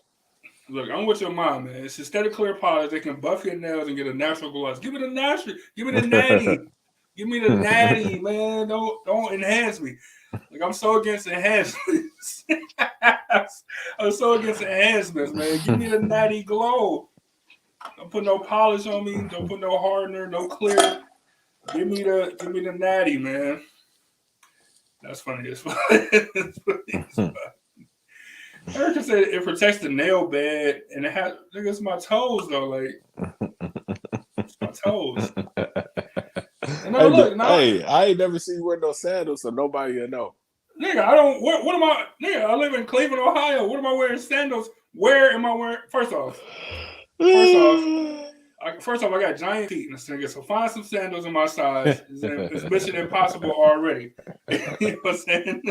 Look, I'm with your mom, man. It's instead of clear polish, they can buff your nails and get a natural gloss. Give me the natural. Give me the natty. Give me the natty, man. Don't enhance me. Like, I'm so against enhancements. I'm so against enhancements, man. Give me the natty glow. Don't put no polish on me. Don't put no hardener, no clear. Give me the natty, man. That's funny as fuck. Erica said it protects the nail bed, and it has. Nigga, it's my toes though. Like, it's my toes. And no, look, hey, I ain't never seen you wear no sandals, so nobody will know. Nigga, I don't. What am I? Nigga, I live in Cleveland, Ohio. What am I wearing sandals? Where am I wearing? First off, I got giant feet in this nigga. So find some sandals in my size. It's mission impossible already. You know what I'm saying?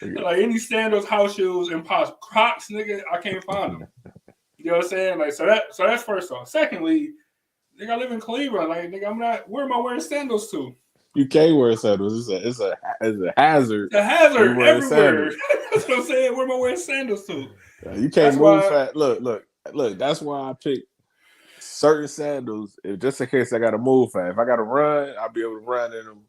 Like any sandals, house shoes, impossible. Crocs, nigga, I can't find them. You know what I'm saying? Like so that's first off. Secondly, nigga, I live in Cleveland. Like nigga, I'm not. Where am I wearing sandals to? You can't wear sandals. It's a hazard. It's a hazard everywhere. That's what I'm saying. Where am I wearing sandals to? You can't move fast. Look. That's why I pick certain sandals, just in case I got to move fast. If I got to run, I'll be able to run in them,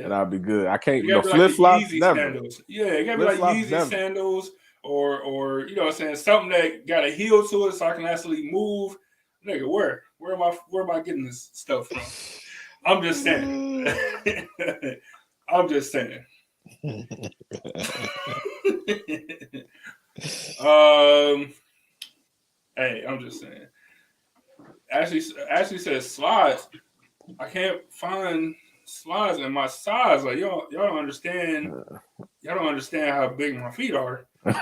and I'll be good. I can't. Flip flops, never. Sandals. Yeah, it gotta be like Yeezy sandals, or you know what I'm saying, something that got a heel to it, so I can actually move. Nigga, where am I getting this stuff from? I'm just saying. I'm just saying. Hey, I'm just saying. Ashley says slides. I can't find slides in my size. Like y'all don't understand. Y'all don't understand how big my feet are. I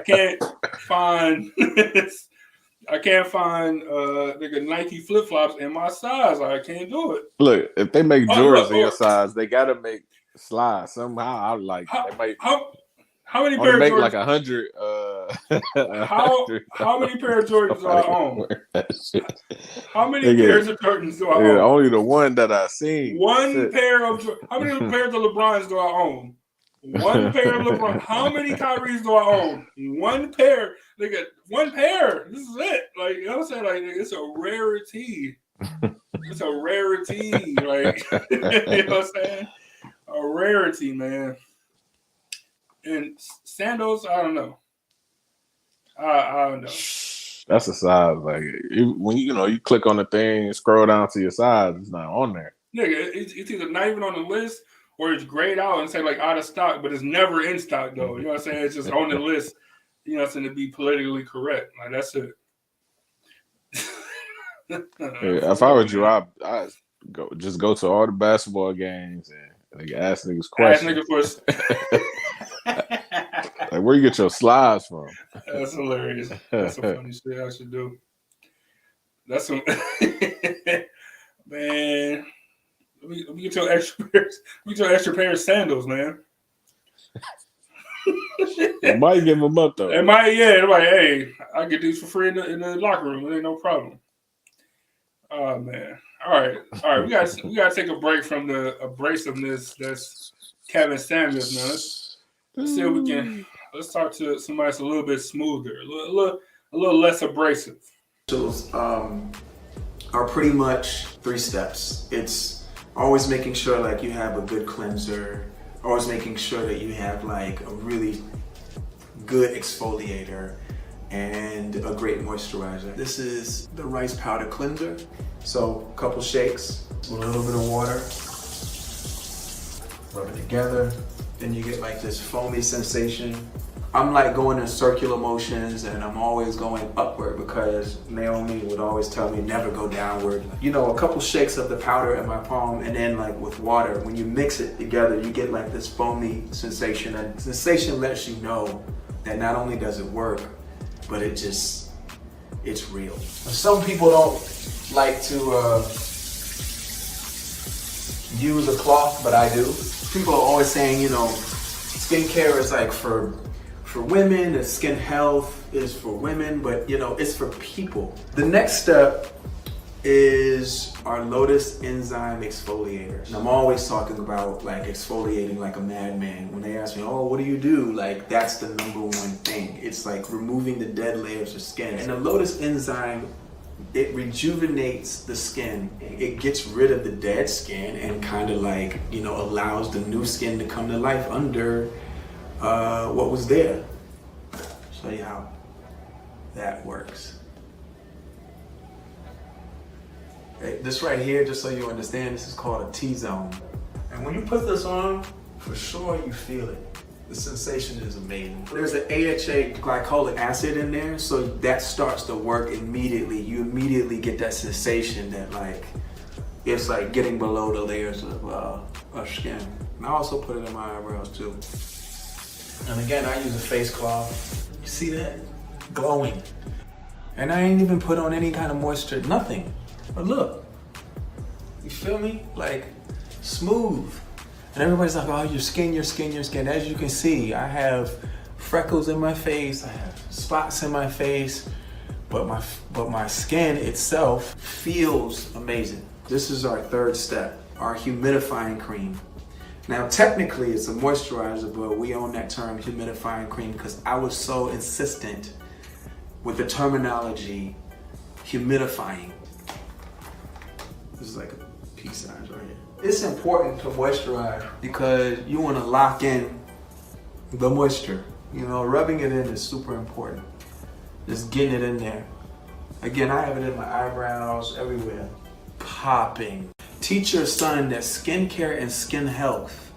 can't find. I can't find nigga Nike flip flops in my size. I can't do it. Look, if they make Jordans in your size, they gotta make slides somehow. How many pair of Jordans? Like 100. How many pair of Jordans do I own? How many pairs of Jordans do I own? Only the one that I seen. One pair of. How many pairs of LeBrons do I own? One pair of LeBron. How many Kyries do I own? One pair. Nigga, one pair. This is it. Like, you know what I'm saying? Like, it's a rarity. It's a rarity. Like, you know what I'm saying? A rarity, man. And sandals, I don't know. I don't know. That's a size. Like, when you click on the thing and scroll down to your size, it's not on there. Nigga, it's either not even on the list, or it's grayed out and say like out of stock, but it's never in stock though. You know what I'm saying? It's just on the list, you know what I'm saying, to be politically correct. Like that's it. If I were you, I'd go to all the basketball games and ask niggas questions. Ask niggas like where you get your slides from? That's hilarious. That's some funny shit I should do. That's some man. Let me get your extra pairs. Let me get your extra pair of sandals, man. It might give them up though. It might, yeah. They're like, hey, I get these for free in the locker room. It ain't no problem. Oh man. All right. We gotta take a break from the abrasiveness that's Kevin Samuels. Now let's see if we can. Let's talk to somebody that's a little bit smoother, a little less abrasive. Are pretty much 3 steps. It's always making sure like you have a good cleanser, always making sure that you have like a really good exfoliator and a great moisturizer. This is the rice powder cleanser. So a couple shakes with a little bit of water, rub it together. Then you get like this foamy sensation I'm like going in circular motions and I'm always going upward because Naomi would always tell me never go downward. You know, a couple shakes of the powder in my palm and then like with water, when you mix it together, you get like this foamy sensation. And sensation lets you know that not only does it work, but it's real. Some people don't like to use a cloth, but I do. People are always saying, you know, skincare is like for women, and skin health is for women, but you know, it's for people. The next step is our Lotus Enzyme Exfoliator. And I'm always talking about like exfoliating like a madman. When they ask me, oh, what do you do? Like, that's the number one thing. It's like removing the dead layers of skin. And the Lotus Enzyme, it rejuvenates the skin. It gets rid of the dead skin and kind of like, you know, allows the new skin to come to life under what was there. Show you how that works. Okay, this right here, just so you understand, this is called a T-zone. And when you put this on, for sure you feel it. The sensation is amazing. There's an AHA glycolic acid in there, so that starts to work immediately. You immediately get that sensation that like, it's like getting below the layers of skin. And I also put it in my eyebrows too. And again, I use a face cloth. You see that? Glowing. And I ain't even put on any kind of moisture, nothing. But look, you feel me? Like, smooth. And everybody's like, oh, your skin, your skin, your skin. As you can see, I have freckles in my face, I have spots in my face, but my skin itself feels amazing. This is our third step, our humidifying cream. Now, technically, it's a moisturizer, but we own that term, humidifying cream, because I was so insistent with the terminology humidifying. This is like a peace sign right here. It's important to moisturize because you want to lock in the moisture. You know, rubbing it in is super important. Just getting it in there. Again, I have it in my eyebrows, everywhere. Popping. Teach your son that skincare and skin health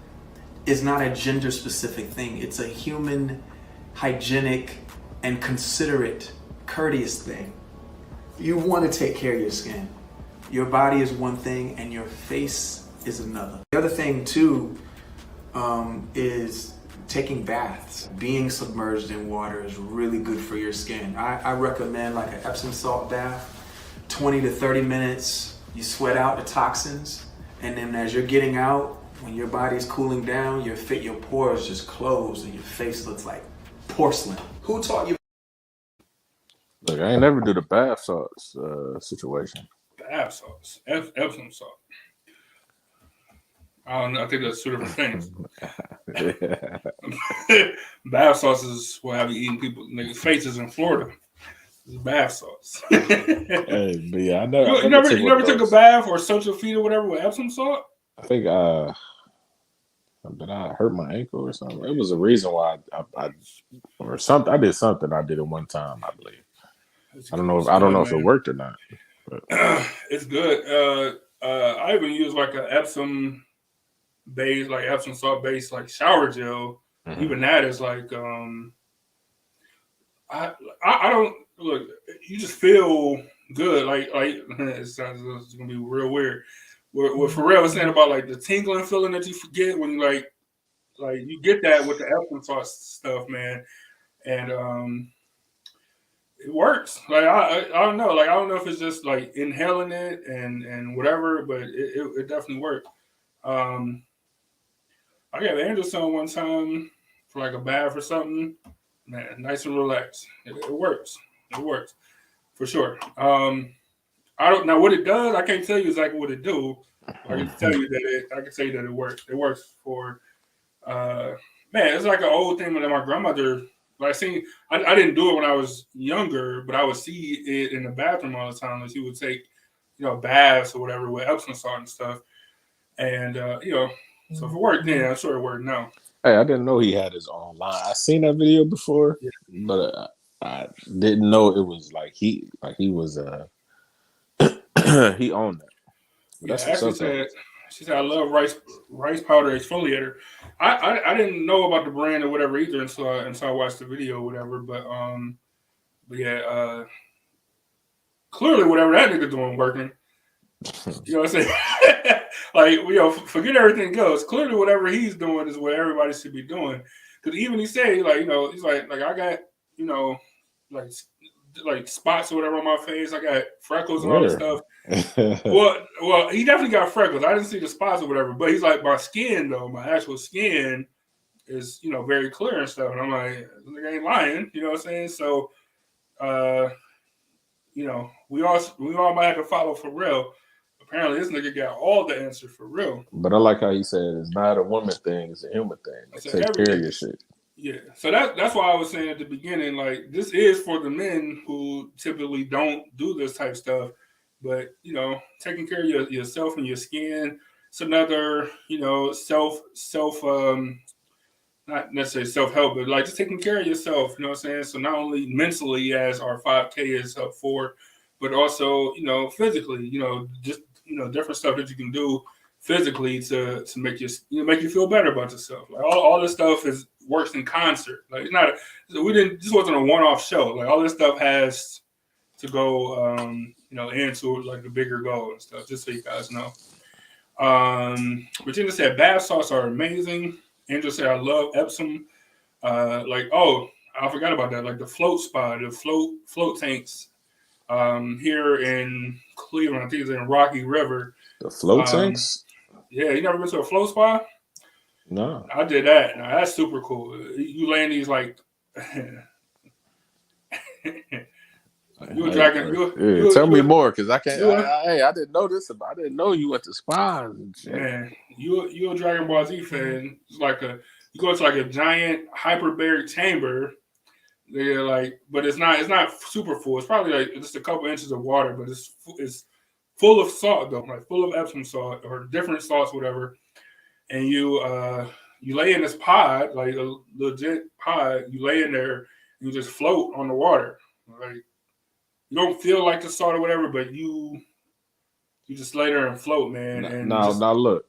is not a gender specific thing. It's a human, hygienic, and considerate, courteous thing. You want to take care of your skin. Your body is one thing and your face is another. The other thing too is taking baths. Being submerged in water is really good for your skin. I recommend like an Epsom salt bath, 20 to 30 minutes. You sweat out the toxins, and then as you're getting out, when your body's cooling down, your pores just close and your face looks like porcelain. Who taught you? Look, I ain't never do the bath salts situation. Bath salts, Epsom salt. I don't know. I think that's two different things. Bath sauce is what have you eating people niggas' faces in Florida. It's bath sauce. Hey, but yeah, I know. You never took a bath or soaked your feet or whatever with Epsom salt? I think but I hurt my ankle or something. It was a reason why I or something. I did something. I did it one time, I believe. I don't know if it worked or not. But. It's good. I even use like an Epsom base, like Epsom salt base, like shower gel. Mm-hmm. Even that is like I don't look. You just feel good. Like it's gonna be real weird. What Pharrell was saying about like the tingling feeling that you forget when you like you get that with the Epsom salt stuff, man, and it works. Like I don't know. Like I don't know if it's just like inhaling it and whatever, but it definitely worked. I got Angel some one time for like a bath or something. Man, nice and relaxed. It works. It works for sure. I don't know what it does. I can't tell you exactly what it do. I can tell you that it works. It works for man. It's like an old thing that my grandmother. Like I didn't do it when I was younger, but I would see it in the bathroom all the time. That she would take, baths or whatever with Epsom salt and stuff. And so if it worked then, I'm sure it worked now. Hey, I didn't know he had his own line. I seen that video before, but I didn't know it was he was he owned that. But that's actually She said, "I love rice powder exfoliator." I didn't know about the brand or whatever either until I watched the video or whatever. But yeah, clearly whatever that nigga doing working. You know what I'm saying? Like, forget everything else. Clearly whatever he's doing is what everybody should be doing. Because even he said, like, he's like I got, like spots or whatever on my face. I got freckles and all this stuff. Well, he definitely got freckles. I didn't see the spots or whatever, but he's like, my skin though, my actual skin is, very clear and stuff. And I'm like, this nigga ain't lying, you know what I'm saying? So, we all might have to follow for real. Apparently, this nigga got all the answers for real. But I like how he said it's not a woman thing; it's a human thing. Like, take care of your shit. Yeah, so that's why I was saying at the beginning, like, this is for the men who typically don't do this type stuff. But taking care of yourself and your skin, it's another self not necessarily self-help, but like just taking care of yourself. You know what I'm saying? So not only mentally, as our 5K is up for, but also physically. Just different stuff that you can do physically to make you feel better about yourself. Like all this stuff works in concert. Like it's not this wasn't a one-off show. Like all this stuff has to go into like the bigger goal and stuff, just so you guys know. Regina said bath salts are amazing. Angel said I love Epsom. I forgot about that. Like the float spa, the float tanks here in Cleveland. I think it's in Rocky River. The float tanks? Yeah, you never been to a float spa? No. I did that. Now, that's super cool. You land these like you a dragon. Tell me more, because I can't. I didn't know this. I didn't know you went to spas and shit. Man, you a Dragon Ball Z fan. It's like you go to like a giant hyperbaric chamber. They're like, but it's not super full. It's probably like just a couple inches of water, but it's full of salt though, like full of Epsom salt or different salts, whatever. And you lay in this pod, like a legit pod. You lay in there, and you just float on the water. Like you don't feel like the salt or whatever, but you just lay there and float, man. Now look.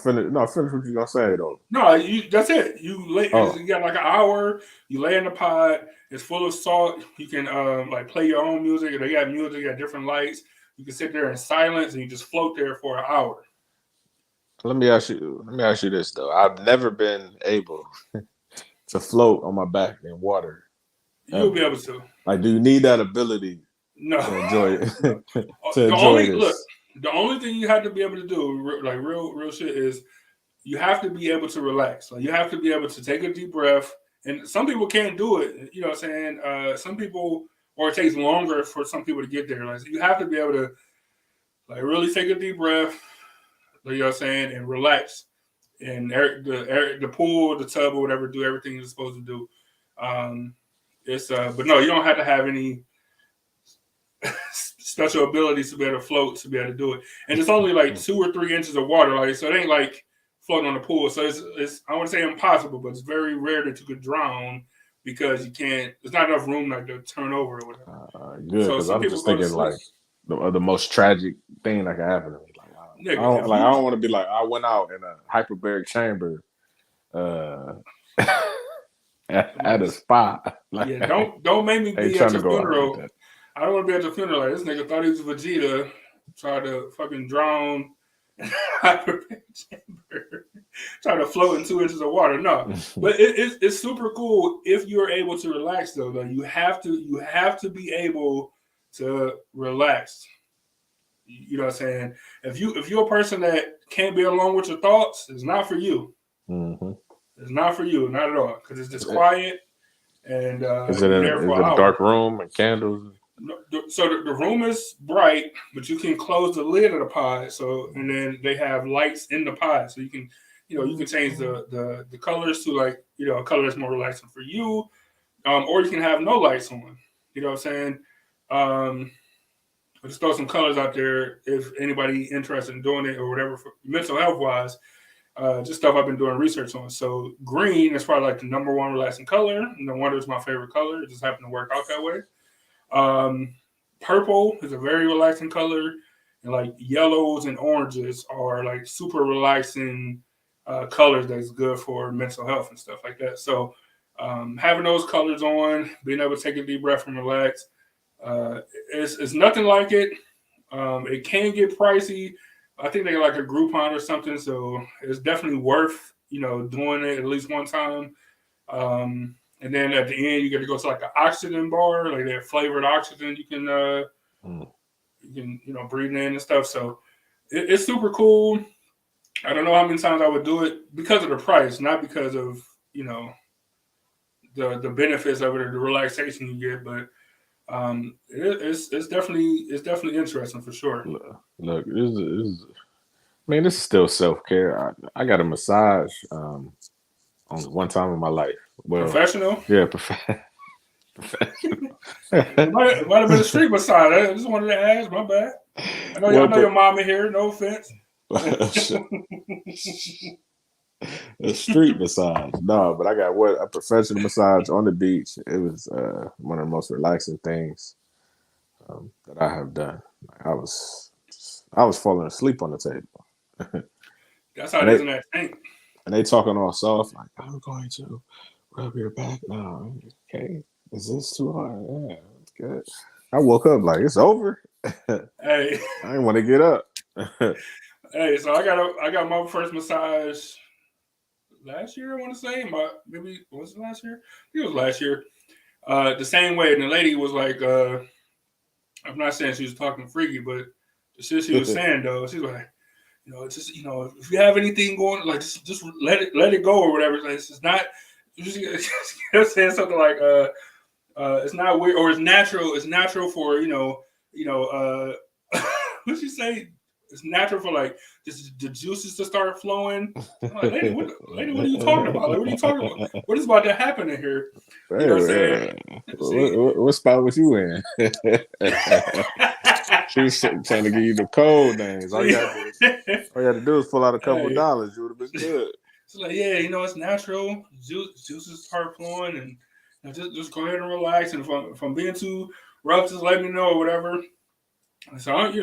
Finish what you gonna say though. No, that's it. You got like an hour. You lay in the pod. It's full of salt. You can like play your own music. They got music. They got different lights. You can sit there in silence and you just float there for an hour. Let me ask you this though. I've never been able to float on my back in water. You'll be able to. Like, do you need that ability? No. To enjoy it. Look, the only thing you have to be able to do, like real shit, is you have to be able to relax. Like you have to be able to take a deep breath. And some people can't do it. You know what I'm saying? Some people, or it takes longer for some people to get there. Like you have to be able to, like, really take a deep breath. You know what I'm saying? And relax. And the pool, the tub, or whatever, do everything you're supposed to do. But no, you don't have to have any special abilities to be able to float, to be able to do it. And it's only like 2 or 3 inches of water, like, so it ain't like floating on the pool. So it's I wouldn't say impossible, but it's very rare that you could drown because you can't. There's not enough room like to turn over or whatever. Good, because I'm just thinking like the most tragic thing that can happen to me. Like, I don't want to be like I went out in a hyperbaric chamber at a spa. Like, yeah, don't make me be at your funeral. Like, I don't want to be at your funeral. Like, this nigga thought he was Vegeta, tried to fucking drown in a hyperbaric chamber, trying to float in 2 inches of water. No, but it's super cool if you're able to relax though. Like, you have to be able to relax. You know what I'm saying? If you're a person that can't be alone with your thoughts, it's not for you. Mm-hmm. It's not for you, not at all, because it's just quiet and is it a dark room and candles? So the room is bright, but you can close the lid of the pod. So and then they have lights in the pod, so you can change the colors to like a color that's more relaxing for you, or you can have no lights on. You know what I'm saying? I'll just throw some colors out there if anybody interested in doing it or whatever for mental health wise. Just stuff I've been doing research on. So green is probably like the number one relaxing color. No wonder it's my favorite color. It just happened to work out that way. Purple is a very relaxing color. And like yellows and oranges are like super relaxing colors that's good for mental health and stuff like that. So having those colors on, being able to take a deep breath and relax, it's nothing like it. It can get pricey. I think they got like a Groupon or something, so it's definitely worth doing it at least one time. And then at the end, you get to go to like an oxygen bar, like that flavored oxygen you can breathe in and stuff. So it's super cool. I don't know how many times I would do it because of the price, not because of the benefits of it or the relaxation you get, but it's definitely interesting for sure. Look, this is still self-care. I got a massage on one time in my life. Well, professional? Yeah, professional. It might have been a street massage. I just wanted to ask. My bad. I know your mama here. No offense. A street massage. No, but I got a professional massage on the beach. It was one of the most relaxing things that I have done. I was falling asleep on the table. That's how it is in that tank. And they talking all soft, like, I'm going to rub your back now. Okay. Is this too hard? Yeah, that's good. I woke up like, it's over. Hey. I didn't want to get up. Hey, so I got my first massage last year, I want to say. Maybe was it last year? I think it was last year. The same way, and the lady was like, I'm not saying she was talking freaky, but the shit she was saying though, she's like, just if you have anything going, like just let it go or whatever. Like, it's not. Just saying something like, it's not weird or it's natural. It's natural for what'd she say? It's natural for like just the juices to start flowing. I'm like, lady, what are you talking about? Like, what are you talking about? What is about to happen in here? You know what I'm saying? What spot was you in? She was trying to give you the code names. All you had to do is pull out a couple dollars. You would have been good. It's like, yeah, it's natural. Juices start flowing, and just go ahead and relax. And if I'm being too rough, just let me know or whatever. So I'm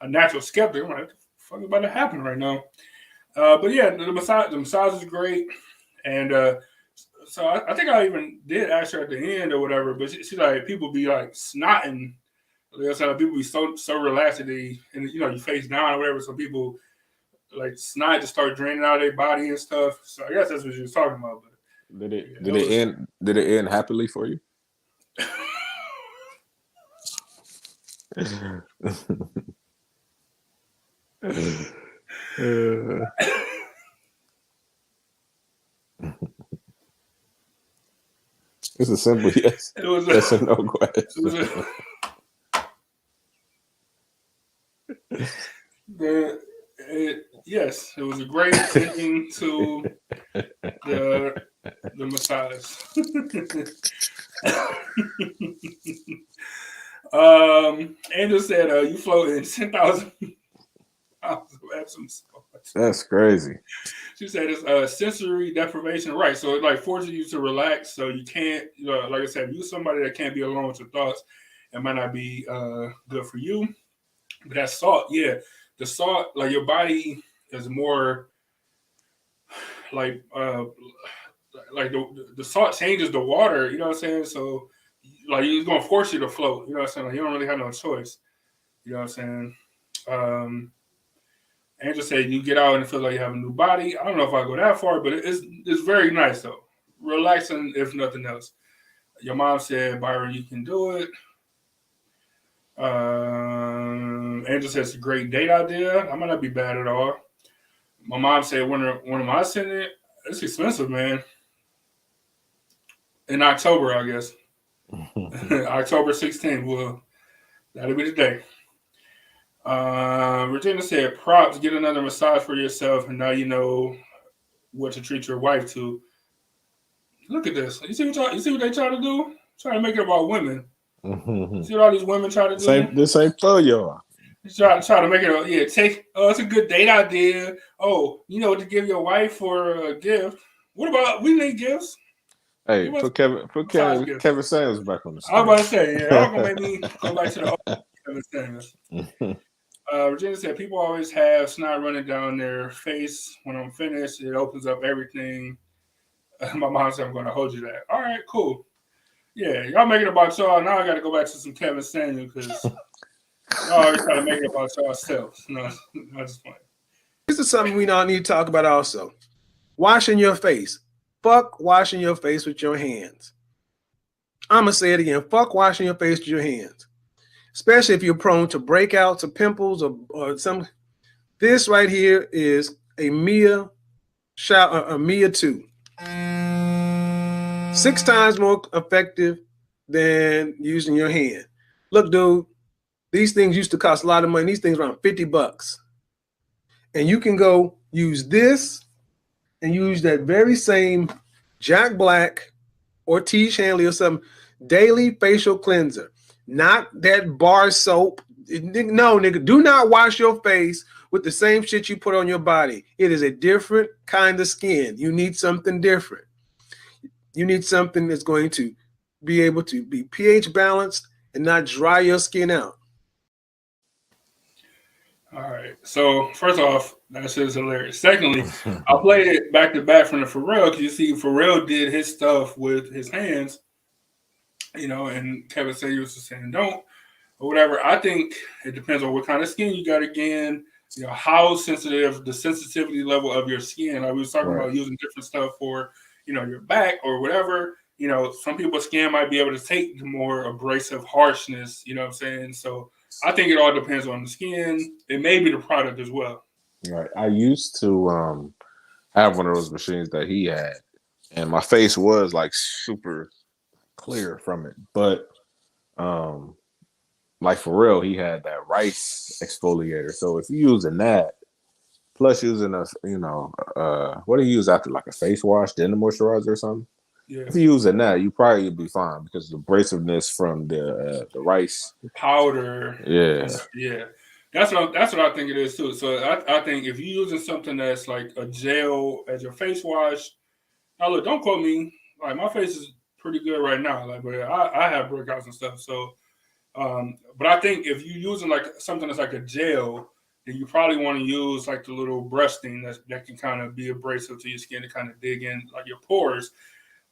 a natural skeptic. I'm like, what the fuck is about to happen right now? But yeah, the massage is great, and so I think I even did ask her at the end or whatever. But she's like, people be like snotting. Like, people be so relaxed that you face down or whatever. So people like snot to start draining out of their body and stuff. So I guess that's what she was talking about. But did it end happily for you? It's a simple yes. It was yes or no question. Yes, it was a great ending to the massage. Angel said, "You float in 10,000 pounds of Epsom salt." That's crazy. She said it's sensory deprivation, right? So it like forces you to relax, so you can't, like I said, if you're somebody that can't be alone with your thoughts, it might not be good for you. But that salt, yeah, the salt, like your body is more like the salt changes the water. You know what I'm saying? So like it's gonna force you to float. You know what I'm saying? Like, you don't really have no choice. You know what I'm saying? Angel said you get out and it feels like you have a new body. I don't know if I go that far, but it's very nice though. Relaxing if nothing else. Your mom said, Byron, you can do it. Angel says it's a great date idea. I might not be bad at all. My mom said, when am I sending it? It's expensive, man. In October, I guess. October 16th. Well, that'll be the day. Regina said, props, get another massage for yourself, and now you know what to treat your wife to. Look at this. You see what they try to do? Try to make it about women. See what all these women try to do? This ain't for y'all. Try to make it, it's a good date idea. Oh, you know what to give your wife for a gift. What about, we need gifts. Hey, put Kevin Samuels back on the screen. I was about to say, yeah, I'm going to make me go back to the Kevin Samuels. Virginia said people always have snot running down their face. When I'm finished, it opens up everything. My mom said I'm going to hold you that. All right, cool. Yeah, y'all make it about y'all. Now I got to go back to some Kevin Samuel because y'all always try to make it about yourselves. No, I just playing. This is something we all need to talk about also. Washing your face. Fuck washing your face with your hands. I'm going to say it again. Fuck washing your face with your hands. Especially if you're prone to breakouts or pimples or some. This right here is a Mia 2. 6 times more effective than using your hand. Look, dude, these things used to cost a lot of money. These things around $50. And you can go use this and use that very same Jack Black or Tiege Hanley or some daily facial cleanser. Not that bar soap. No, nigga, do not wash your face with the same shit you put on your body. It is a different kind of skin. You need something different. You need something that's going to be able to be pH balanced and not dry your skin out. All right. So first off, that shit is hilarious. Secondly, I played it back to back from the Pharrell because you see Pharrell did his stuff with his hands, and Kevin Samuels was saying don't or whatever. I think it depends on what kind of skin you got again, how sensitive the sensitivity level of your skin. Like we was talking about using different stuff for, your back or whatever. Some people's skin might be able to take the more abrasive harshness, you know what I'm saying? So I think it all depends on the skin. It may be the product as well. Right. I used to have one of those machines that he had, and my face was like super clear from it. But like for real, he had that rice exfoliator. So if you're using that, plus using what do you use after, like a face wash, then a moisturizer or something? Yeah. If you're using that, you probably be fine because the abrasiveness from the rice powder. Yeah. That's what I think it is too. So I think if you're using something that's like a gel as your face wash, now look, don't quote me. Like my face is pretty good right now. Like, but I have breakouts and stuff. So, but I think if you're using like something that's like a gel, then you probably want to use like the little brush thing that can kind of be abrasive to your skin to kind of dig in like your pores.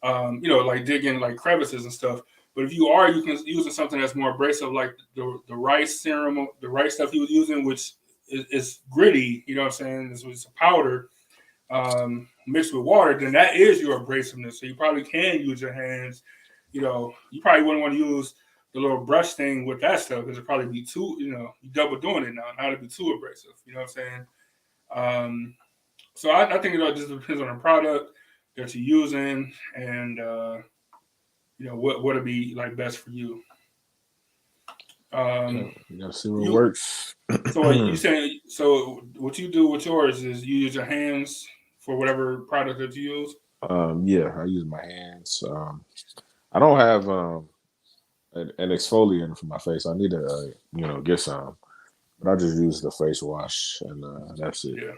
Like dig in like crevices and stuff. But if you are using something that's more abrasive, like the rice serum, the rice stuff he was using, which is gritty, you know what I'm saying? It's a powder mixed with water, then that is your abrasiveness. So you probably can use your hands. You probably wouldn't want to use the little brush thing with that stuff because it'd probably be too, you double doing it now. Now it'd be too abrasive. You know what I'm saying? So I think it all just depends on the product that you're using and what would be like best for you. You gotta see what works. So you saying what you do with yours is you use your hands for whatever product that you use? Yeah, I use my hands. I don't have an exfoliator for my face. I need to get some, but I just use the face wash and that's it. Yeah.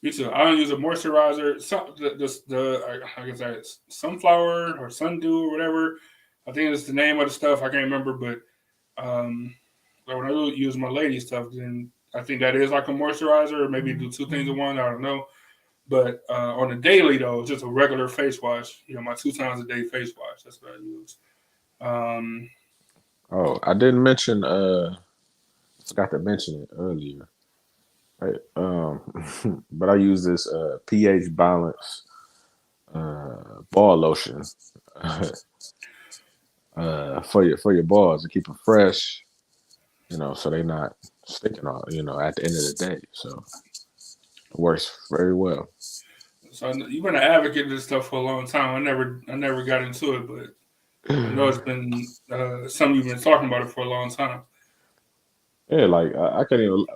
Me too. I don't use a moisturizer. I guess that's sunflower or sundew or whatever. I think it's the name of the stuff. I can't remember, but when I use my lady stuff, then I think that is like a moisturizer, or maybe do 2 things in one. I don't know. But on a daily though, it's just a regular face wash. My 2 times a day face wash. That's what I use. I didn't mention. Forgot to mention it earlier. Right. But I use this pH balance ball lotion for your balls to keep them fresh, so they're not sticking on, at the end of the day. So it works very well. So you've been an advocate of this stuff for a long time. I never got into it, but I know it's been something you've been talking about it for a long time. Yeah, like I can't even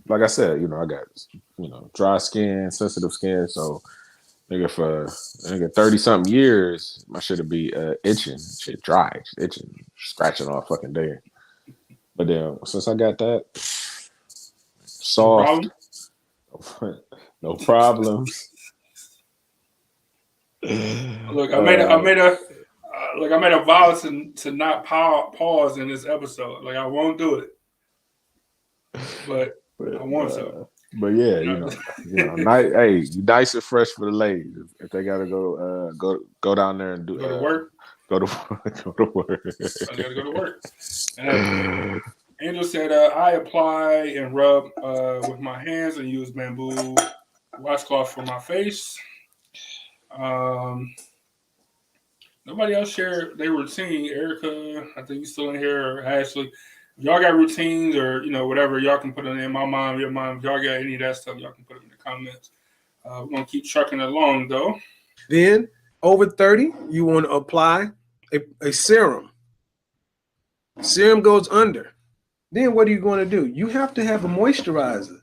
like I said, I got dry skin, sensitive skin, so nigga for 30-something years, my shit'll be itching, shit dry, itching, scratching all fucking day. But then since I got that soft, no problems. Look, I made I made a vow to not pause in this episode. Like I won't do it, but I want to. But yeah, nice. Hey, you nice and fresh for the ladies. If they gotta go down there and do go to work, go to work. I gotta go to work. And Angel said, I apply and rub with my hands and use bamboo washcloth for my face. Nobody else shared their routine. Erica, I think you're still in here, or Ashley. If y'all got routines or whatever, y'all can put it in my mom, your mom. If y'all got any of that stuff, y'all can put it in the comments. We're gonna keep trucking along though. Then over 30, you want to apply a serum. Serum goes under. Then what are you going to do? You have to have a moisturizer.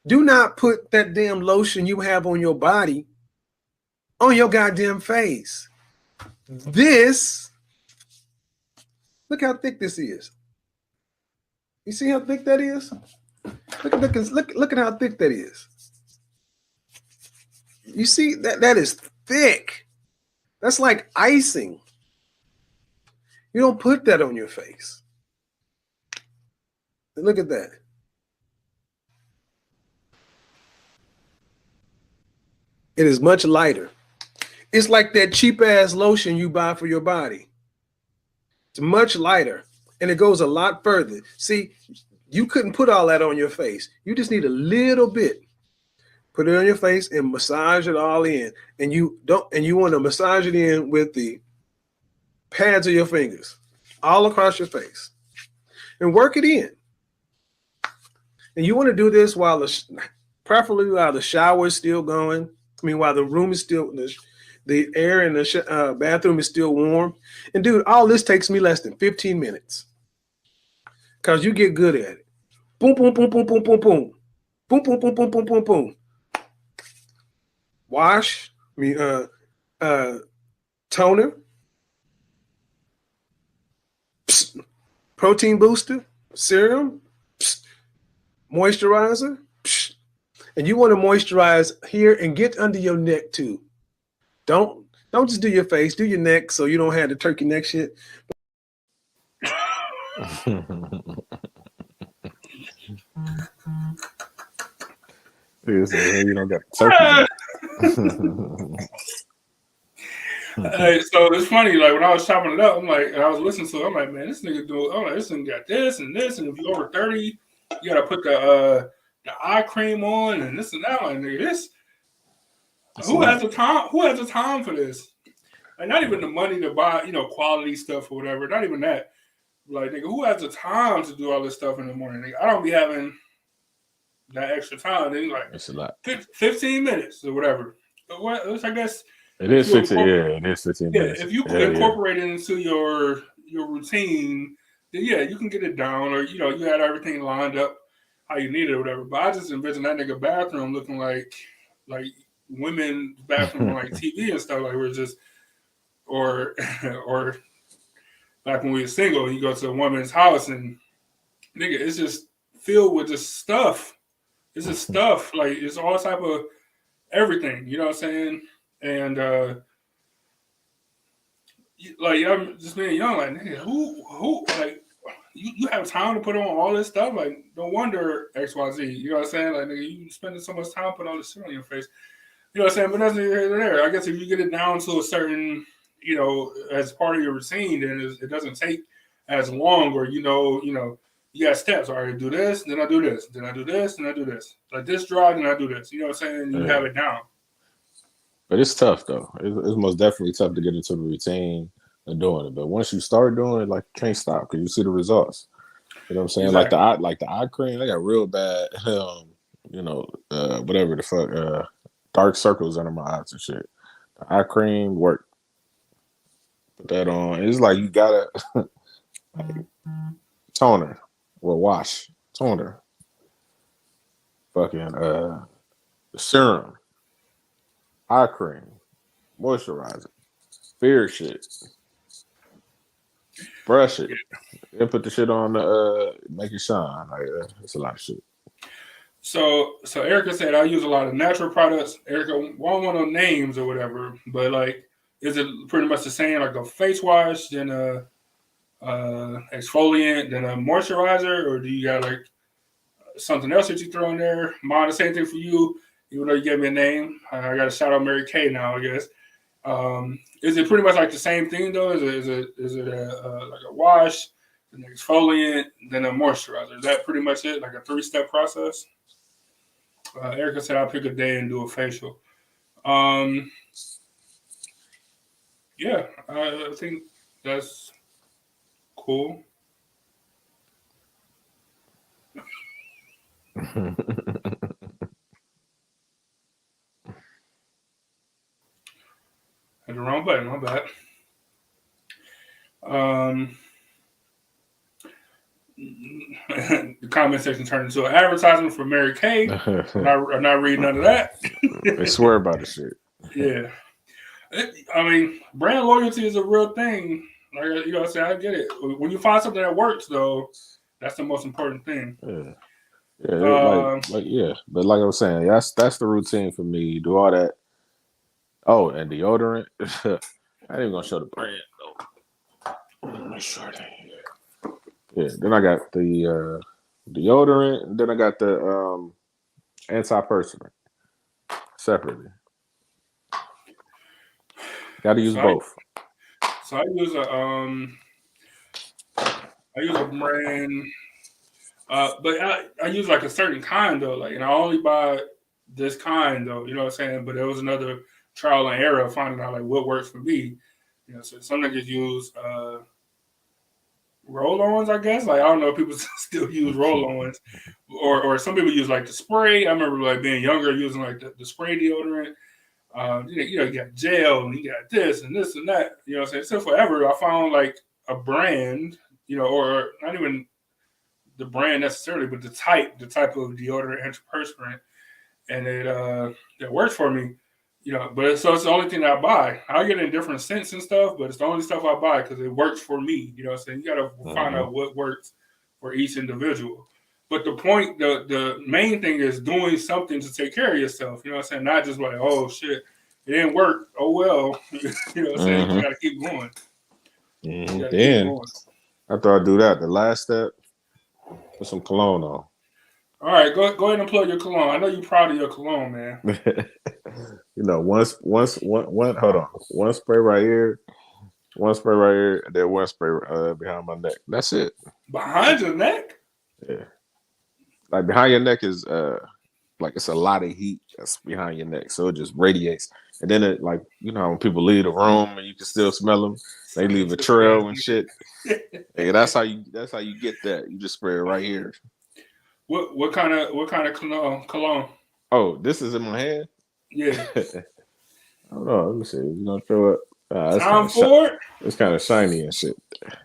Do not put that damn lotion you have on your body on your goddamn face. This, look how thick this is. You see how thick that is? Look at how thick that is. You see that is thick. That's like icing. You don't put that on your face. Look at that. It is much lighter. It's like that cheap ass lotion you buy for your body. It's much lighter and it goes a lot further. See, you couldn't put all that on your face. You just need a little bit. Put it on your face and massage it all in. And you want to massage it in with the pads of your fingers all across your face and work it in. And you want to do this preferably while the shower is still going. I mean, while the room is still, the air in the bathroom is still warm. And dude, all this takes me less than 15 minutes. Because you get good at it. Boom, boom, boom, boom, boom, boom, boom. Boom, boom, boom, boom, boom, boom, boom. Wash, toner, psst, protein booster, serum, psst, moisturizer, psst. And you want to moisturize here and get under your neck too. Don't just do your face, do your neck so you don't have the turkey neck shit. You don't got turkey. So it's funny, like when I was chopping it up, I'm like, and I was listening to it, I'm like, man, this nigga this nigga got this and this, and if you're over 30, you gotta put the eye cream on and this and that. Like, nigga, this who has the time? Who has the time for this? Like, not even the money to buy, quality stuff or whatever. Not even that. Like, nigga, who has the time to do all this stuff in the morning? Nigga, I don't be having that extra time. Then like, it's a lot. 15 minutes or whatever. But I guess it is 15. Yeah, it is 15 minutes. If you incorporate it into your routine, then yeah, you can get it down, or you had everything lined up how you need it or whatever. But I just envision that nigga bathroom looking like women's bathroom on like TV and stuff. Like we're just or like when we were single, you go to a woman's house and nigga, it's just filled with just stuff. It's just stuff. Like it's all type of everything. You know what I'm saying? And I'm just being young. Like nigga, who like you have time to put on all this stuff? Like no wonder XYZ. You know what I'm saying? Like nigga, you spending so much time putting all this shit on your face. You know what I'm saying? But that's neither here nor there. I guess if you get it down to a certain, as part of your routine, then it doesn't take as long. Or you got steps. All right, do this, then I do this, then I do this, then I do this. Like this dry, then I do this. You know what I'm saying? You have it down. But it's tough though. It's most definitely tough to get into the routine of doing it. But once you start doing it, like you can't stop because you see the results. You know what I'm saying? Exactly. Like the eye cream, I got real bad, whatever the fuck, dark circles under my eyes and shit. The eye cream worked. Put that on. It's like you gotta toner or wash toner. Fucking serum, eye cream, moisturizer, beard shit, brush it, and put the shit on make it shine. Like it's a lot of shit. So Erica said I use a lot of natural products. Erica won't want no names or whatever, but like is it pretty much the same, like a face wash, then a exfoliant, then a moisturizer, or do you got like something else that you throw in there? Mine, the same thing for you. Even though you gave me a name, I got to shout out Mary Kay now, I guess. Is it pretty much like the same thing though? Is it like a wash, an exfoliant, then a moisturizer? Is that pretty much it? Like a 3-step process? Erica said I'll pick a day and do a facial. Yeah, I think that's cool. Had the wrong button, my bad. The comment section turned into an advertisement for Mary Kay. I'm not reading none of that. They swear about the shit. Yeah. I mean, brand loyalty is a real thing. Like, you know what I'm saying? I get it. When you find something that works, though, that's the most important thing. Yeah. Yeah, but like I was saying, that's the routine for me. You do all that. Oh, and deodorant. I ain't even gonna show the brand though. Make sure that. Yeah. Then I got the deodorant. And then I got the antiperspirant separately. Got to use both. So I use a brand. But I use like a certain kind though, like, and I only buy this kind though, you know what I'm saying? But there was another trial and error of finding out like what works for me. You know, so some niggas use roll-ons, I guess. Like I don't know if people still use roll-ons, or some people use like the spray. I remember like being younger using like the spray deodorant. You got gel and you got this and this and that. You know what I'm saying? So forever, I found like a brand, or not even the brand necessarily, but the type of deodorant antiperspirant, and it works for me, But it's the only thing that I buy. I get in different scents and stuff, but it's the only stuff I buy because it works for me. You know what I'm saying? You got to find out what works for each individual. But the main thing is doing something to take care of yourself. You know what I'm saying? Not just like, oh shit, it didn't work. Oh well. You know what I'm saying? You got to keep going. Then after I do that, the last step. Put some cologne on. All right, go ahead and plug your cologne. I know you're proud of your cologne, man. One hold on. One spray right here, and then one spray behind my neck. That's it. Behind your neck? Yeah. Like behind your neck is like it's a lot of heat that's behind your neck. So it just radiates. And then it like, when people leave the room and you can still smell them, they leave a trail and shit. Hey, that's how you get that. You just spray it right here. What kind of cologne? Oh, this is in my hand? Yeah. I don't know. Let me see. You gonna throw it? Tom Ford? It's kind of shiny and shit.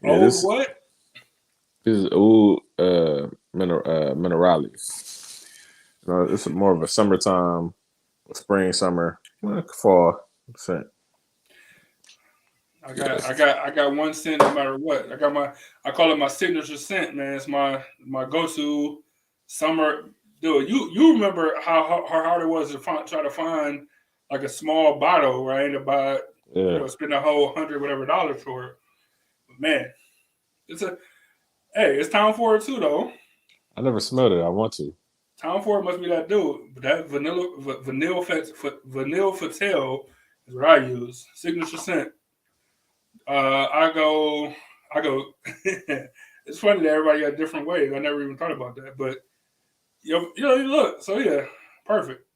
Yeah, what? This is Minerali. It's more of a summertime, spring, summer, fall scent. I got one scent no matter what. I call it my signature scent, man. It's my go-to summer. Dude, you remember how hard it was to try to find like a small bottle where I ended up spending a whole $100 whatever for it. But man, it's Tom Ford too though. I never smelled it. I want to. Tom Ford must be that dude. But that Vanille Fatale is what I use. Signature scent. I go. It's funny that everybody got different ways. I never even thought about that, but look. So yeah, perfect.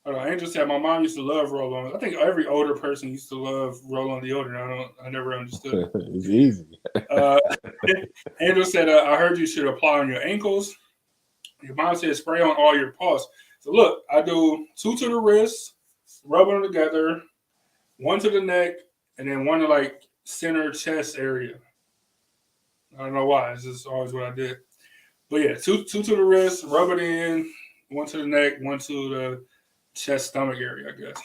Angel said my mom used to love roll-ons. I think every older person used to love roll-on deodorant. I never understood. It's easy. Angel said, I heard you should apply on your ankles. Your mom said spray on all your paws. So look, I do 2 to the wrist, rub them together, 1 to the neck, and then 1 to like center chest area. I don't know why. It's just always what I did. But yeah, 2 to the wrist, rub it in, 1 to the neck, 1 to the chest stomach area, I guess.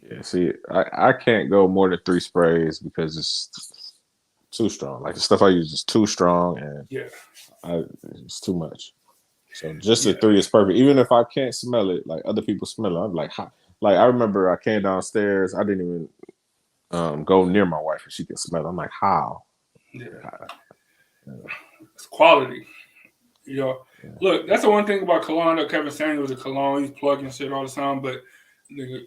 Yeah, see, I can't go more than 3 sprays because it's too strong. Like the stuff I use is too strong, and it's too much. So just the 3 is perfect. Even if I can't smell it, like other people smell it, I'm like, like I remember I came downstairs. I didn't even go near my wife and she can smell it. I'm like, how? Yeah. It's quality. You know, look, that's the one thing about cologne. I know Kevin Samuels, a cologne, he's plugging shit all the time. But nigga,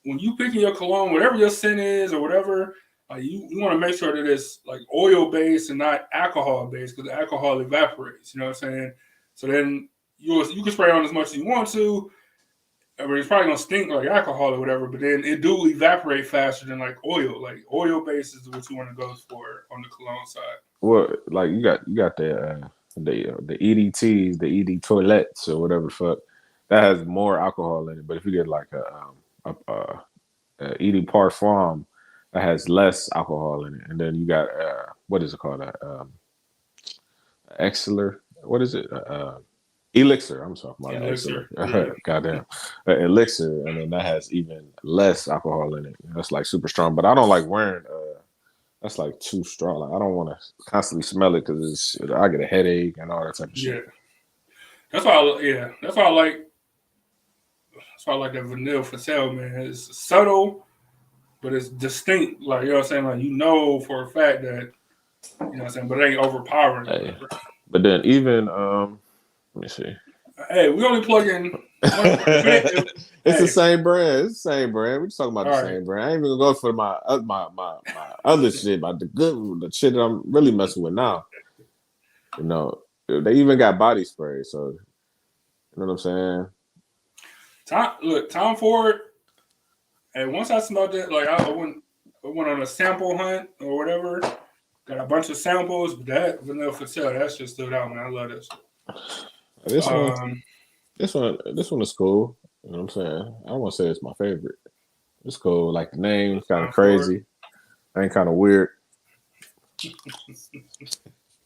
when you picking your cologne, whatever your scent is or whatever, you want to make sure that it's like oil based and not alcohol based, because the alcohol evaporates. You know what I'm saying? So then you can spray on as much as you want to. I mean, it's probably gonna stink like alcohol or whatever, but then it do evaporate faster than like oil. Like oil based is what you want to go for on the cologne side. Well, like you got the EDTs, the ED toilets or whatever the fuck that has more alcohol in it. But if you get like a ED Parfum that has less alcohol in it, and then you got what is it called? Exeler. What is it? Elixir. I'm talking about Elixir. Elixir. Yeah. Goddamn. Elixir, and then that has even less alcohol in it. That's like super strong. But I don't like wearing. That's like too strong. Like I don't want to constantly smell it because I get a headache and all that type of shit. Yeah. That's why. That's why I like. That's why I like that Vanille for sale, man. It's subtle, but it's distinct. Like, you know what I'm saying? Like, you know for a fact that, you know what I'm saying, but it ain't overpowering. Hey. But then even let me see. Hey, we only plug in. It's the same brand. It's the same brand. We're just talking about the same brand. I ain't even gonna go for my other shit, about the shit that I'm really messing with now. You know, they even got body spray. So you know what I'm saying? Tom Ford. And once I smelled it, like I went on a sample hunt or whatever. Got a bunch of samples, but that Vanilla for sale, that shit stood out, man. I love that shit. This one is cool. You know what I'm saying? I don't want to say it's my favorite. It's cool. Like the name's kind of crazy. Ain't kind of weird.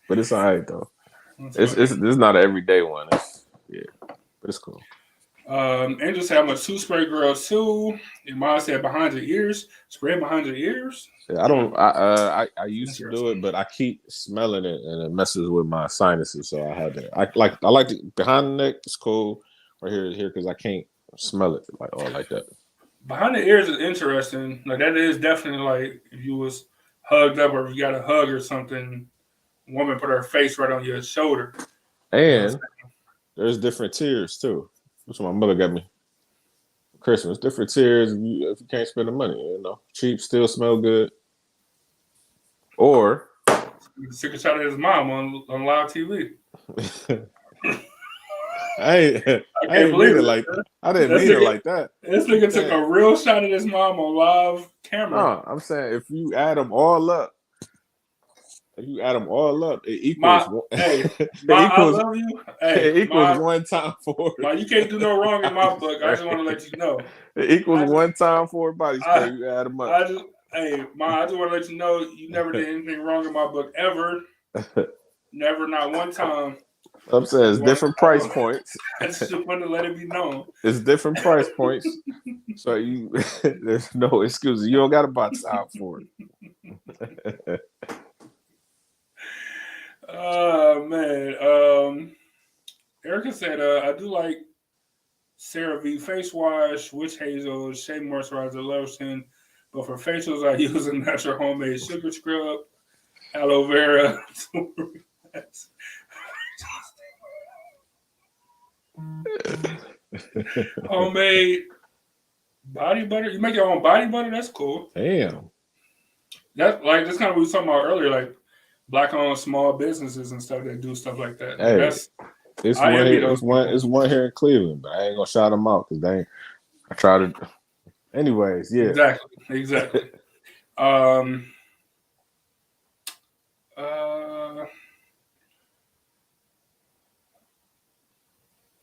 But it's all right though. It's not an everyday one. But it's cool. Angel said, I'm a 2-spray girl too. Your mom said behind your ears. Spray behind your ears. Yeah, I don't. I used to do it, but I keep smelling it and it messes with my sinuses. So I had to. I like it behind the neck. It's cool. Right here because I can't smell it like that. Behind the ears is interesting. Like that is definitely like if you was hugged up or if you got a hug or something. A woman put her face right on your shoulder. And there's different tiers too. That's what my mother got me for Christmas. Different tiers if you can't spend the money. You know, cheap still smell good. Or took a shot at his mom on live TV. I ain't mean it like that. I didn't mean it like that. This nigga took a real shot at his mom on live camera. No, I'm saying if you add them all up, it equals. I love you. Hey, it equals 1 time for. You can't do no wrong in my book. I just want to let you know. It equals 1 time for body spray. You add them up. I just want to let you know you never did anything wrong in my book ever. Never, not one time. I'm saying it's different price points. I just want to let it be known. It's different price points. So there's no excuses. You don't got to buy time for it. Oh man. Erica said, I do like CeraVe face wash, witch hazel, shea moisturizer lotion, but for facials I use a natural homemade sugar scrub, aloe vera. Homemade body butter. You make your own body butter? That's cool. Damn. That's kind of what we were talking about earlier, like Black-owned small businesses and stuff that do stuff like that. Hey, it's one here in Cleveland, but I ain't gonna shout them out because I try to. Anyways, yeah. Exactly.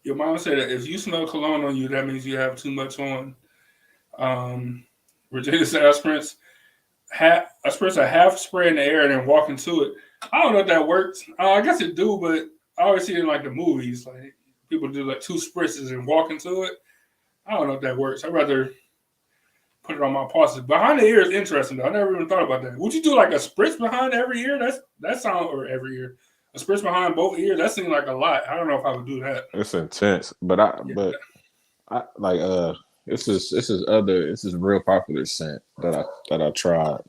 Your mom said that if you smell cologne on you, that means you have too much on. Virginia said, I spritz a half spray in the air and then walk into it. I don't know if that works. I guess it do, but I always see it in like the movies. Like people do like 2 spritzes and walk into it. I don't know if that works. I'd rather put it on my pauses. Behind the ear is interesting though. I never even thought about that. Would you do like a spritz behind every ear? Or every ear. A spritz behind both ears, that seems like a lot. I don't know if I would do that. It's intense. But I like This is real popular scent that I tried.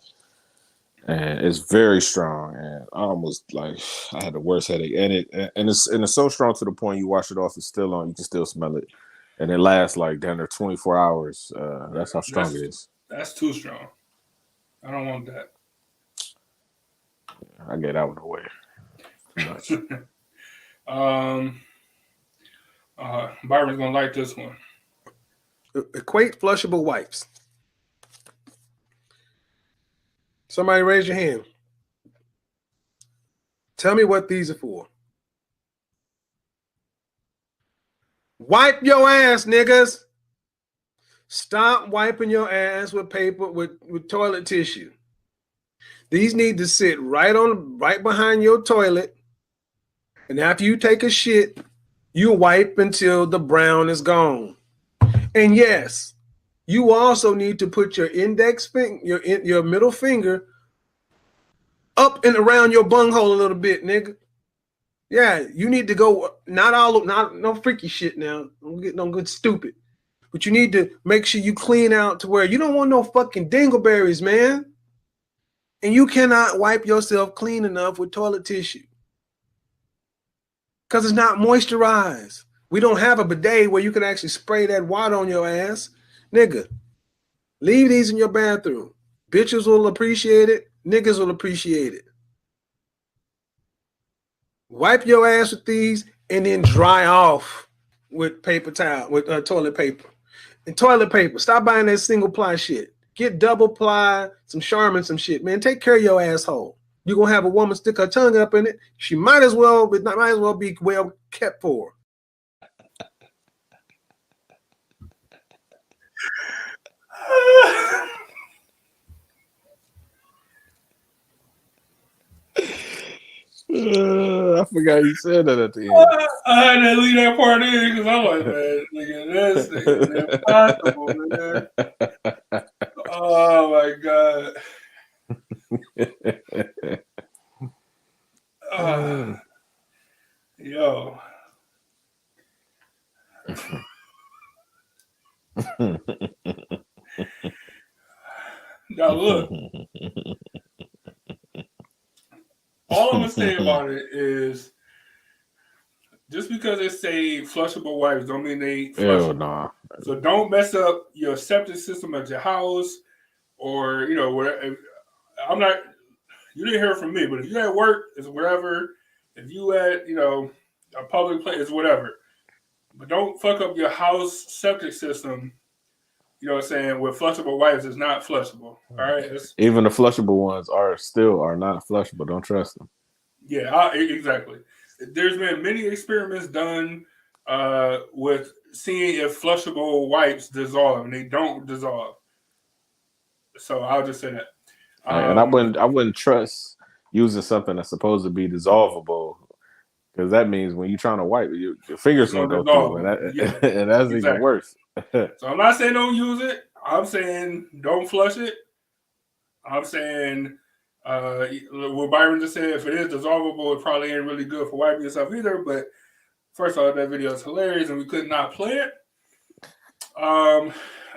And it's very strong, and I almost like I had the worst headache. And it's so strong to the point you wash it off, it's still on, you can still smell it. And it lasts like down there 24 hours. That's how strong it is. That's too strong. I don't want that. I get that one away. Too much. Byron's gonna like this one. Equate flushable wipes. Somebody raise your hand. Tell me what these are for. Wipe your ass, niggas. Stop wiping your ass with paper, with toilet tissue. These need to sit right behind your toilet. And after you take a shit, you wipe until the brown is gone. And yes, you also need to put your index finger, your middle finger up and around your bunghole a little bit, nigga. Yeah, you need to go, not no freaky shit now. Don't get no good stupid. But you need to make sure you clean out to where you don't want no fucking dingleberries, man. And you cannot wipe yourself clean enough with toilet tissue. Because it's not moisturized. We don't have a bidet where you can actually spray that water on your ass. Nigga, leave these in your bathroom. Bitches will appreciate it. Niggas will appreciate it. Wipe your ass with these and then dry off with paper towel, with toilet paper. And toilet paper, stop buying that single ply shit. Get double ply, some Charmin, some shit, man. Take care of your asshole. You're gonna have a woman stick her tongue up in it. She might as well be well kept for. I forgot you said that at the end. I had to leave that part in because I'm like, man, nigga, this is impossible, man. Oh my god. Yo. Now look. All I'm gonna say about it is, just because they say flushable wipes don't mean they flushable. Nah. So don't mess up your septic system at your house, or whatever. I'm not. You didn't hear it from me, but if you at work, it's wherever. If you at a public place, it's whatever. But don't fuck up your house septic system. You know what I'm saying? With flushable wipes, it's not flushable. All right. Even the flushable ones are not flushable. Don't trust them. Yeah, exactly. There's been many experiments done with seeing if flushable wipes dissolve, and they don't dissolve. So I'll just say that. And I wouldn't trust using something that's supposed to be dissolvable, because that means when you're trying to wipe, your fingers gonna go through, and that's even worse. So I'm not saying don't use it. I'm saying don't flush it. I'm saying what Byron just said, if it is dissolvable, it probably ain't really good for wiping yourself either. But first off, that video is hilarious, and we could not play it.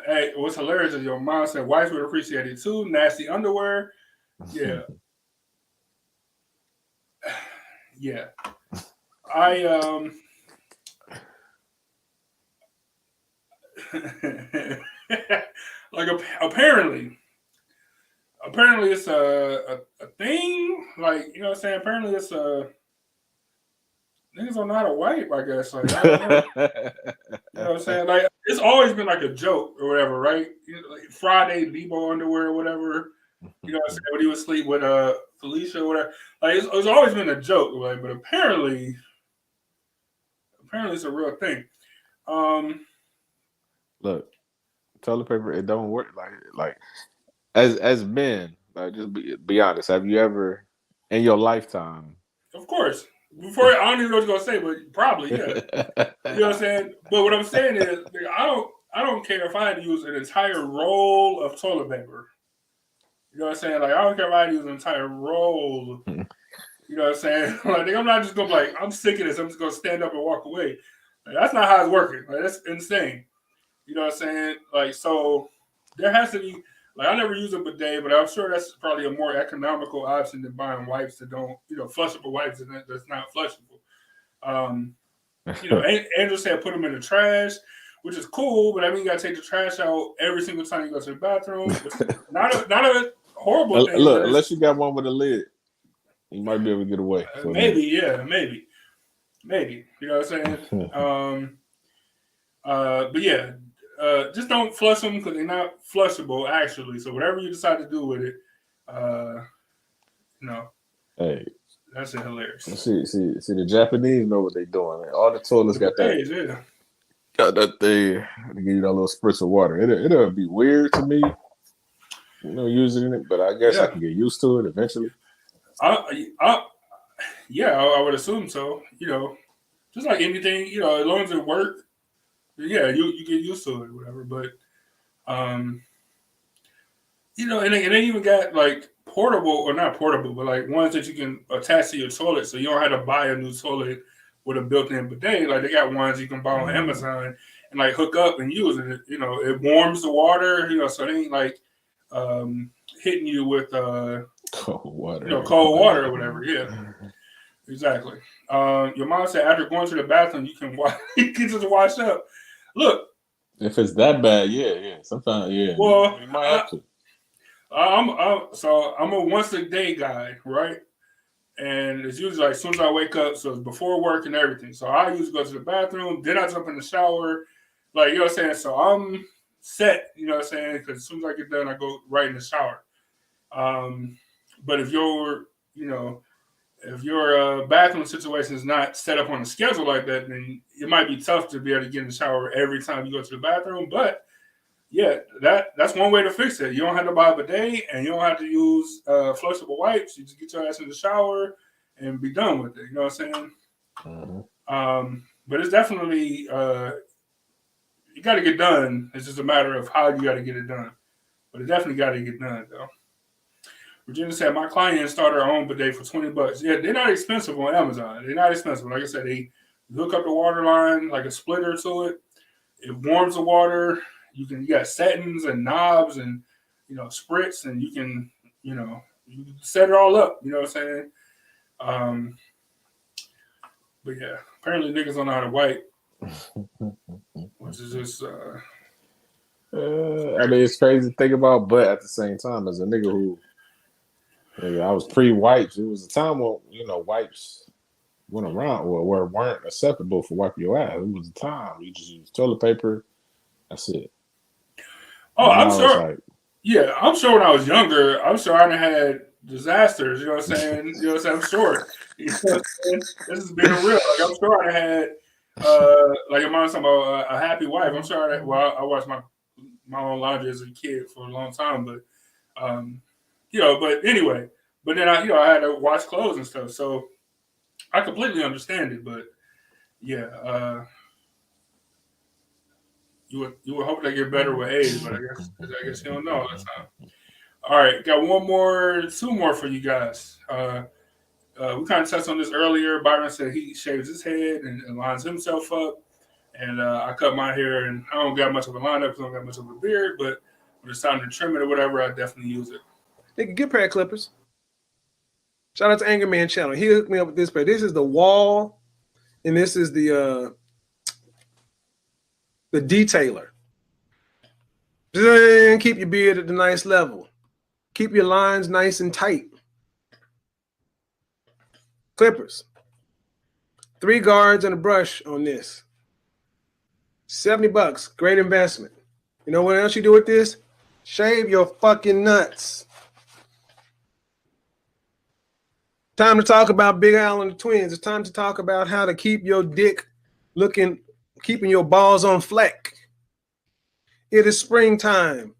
Hey, what's hilarious is your mom said wives would appreciate it too. Nasty underwear. Yeah. Yeah. Like apparently it's a thing. Like, you know what I'm saying? Apparently it's niggas don't know how to wipe, I guess. Like, I don't know. You know what I'm saying? Like, it's always been like a joke or whatever, right? Like Friday Debo underwear or whatever. You know what I'm saying? When he would sleep with Felicia or whatever. Like, it's always been a joke, like, but apparently it's a real thing. Look, toilet paper, it don't work. Like as men, like, just be honest. Have you ever in your lifetime? Of course. Before, I don't even know what you're gonna say, but probably, yeah. You know what I'm saying? But what I'm saying is, I don't care if I had to use an entire roll of toilet paper. You know what I'm saying? Like, I don't care if I had to use an entire roll. You know what I'm saying? Like, I'm not just gonna be like, I'm sick of this. I'm just gonna stand up and walk away. Like, that's not how it's working. Like, that's insane. You know what I'm saying? Like, so there has to be, like, I never use a bidet, but I'm sure that's probably a more economical option than buying wipes that don't, flushable wipes that's not flushable. Angel said put them in the trash, which is cool, but I mean you gotta take the trash out every single time you go to the bathroom. Which is not a horrible thing. Look, unless you got one with a lid, you might be able to get away. Maybe. You know what I'm saying? But yeah, just don't flush them because they're not flushable actually. So whatever you decide to do with it, hey, that's hilarious. See, the Japanese know what they're doing. Man. All the toilets got that. Got that thing to give you that little spritz of water. It'll be weird to me, using it, but I guess I can get used to it eventually. I would assume so. Just like anything, as long as it works, yeah, you get used to it, whatever. But and they even got like portable or not portable, but like ones that you can attach to your toilet, so you don't have to buy a new toilet with a built-in bidet. Like they got ones you can buy on Amazon and like hook up and use it. It warms the water. So it ain't like hitting you with cold water. Cold water or whatever. Yeah, exactly. Your mom said after going to the bathroom, you can just wash up. Look, if it's that bad, yeah. Sometimes, yeah. Well, you might have to. I'm a once a day guy, right? And it's usually like as soon as I wake up, so it's before work and everything. So I usually go to the bathroom, then I jump in the shower, like you know what I'm saying. So I'm set, you know what I'm saying, because as soon as I get done, I go right in the shower. But if your bathroom situation is not set up on a schedule like that, then it might be tough to be able to get in the shower every time you go to the bathroom. But yeah, that's one way to fix it. You don't have to buy a bidet and you don't have to use flushable wipes. You just get your ass in the shower and be done with it. You know what I'm saying? Mm-hmm. But it's definitely you got to get done. It's just a matter of how you got to get it done. But it definitely got to get done though. Virginia said, my client started her own bidet for $20. Yeah, they're not expensive on Amazon. They're not expensive. Like I said, they hook up the water line, like a splitter to it. It warms the water. You got settings and knobs and, spritz, and you can set it all up. You know what I'm saying? But yeah, apparently niggas don't know how to wipe, which is just. It's crazy to think about, but at the same time, as a nigga who. I was pre-wipes. It was a time when wipes went around or weren't acceptable for wiping your ass. It was a time you just use toilet paper. That's it. Oh, I'm sure. I'm sure when I was younger, I'm sure I had disasters. You know what I'm saying? I'm sure. This is being real. Like I'm sure I had like your mom's talking about a happy wife. I'm sure I watched my own laundry as a kid for a long time, but. But anyway, but then I had to wash clothes and stuff, so I completely understand it. But yeah, you would hope they get better with age, but I guess you don't know all the time. All right, got two more for you guys. We kind of touched on this earlier. Byron said he shaves his head and lines himself up, and I cut my hair, and I don't got much of a lineup because I don't got much of a beard, but when it's time to trim it or whatever, I definitely use it. They can get a pair of clippers. Shout out to Angerman Channel. He hooked me up with this pair. This is the Wall, and this is the detailer. Just keep your beard at the nice level. Keep your lines nice and tight. Clippers. 3 guards and a brush on this. $70. Great investment. You know what else you do with this? Shave your fucking nuts. Time to talk about Big Al and the Twins. It's time to talk about how to keep your dick keeping your balls on fleck. It is springtime.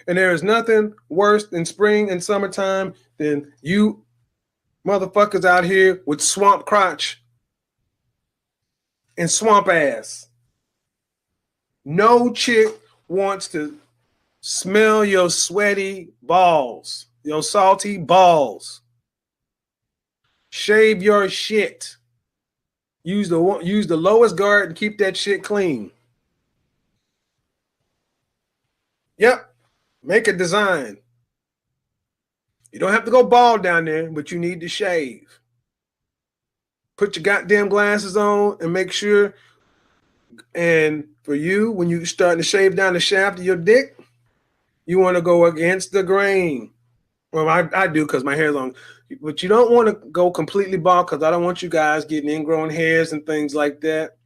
And there is nothing worse than spring and summertime than you motherfuckers out here with swamp crotch and swamp ass. No chick wants to smell your sweaty balls, your salty balls. Shave your shit. Use the lowest guard and keep that shit clean. Yep. Make a design. You don't have to go bald down there, but you need to shave. Put your goddamn glasses on and make sure. And for you, when you starting to shave down the shaft of your dick, you want to go against the grain. Well, I do because my hair's long. But you don't want to go completely bald because I don't want you guys getting ingrown hairs and things like that.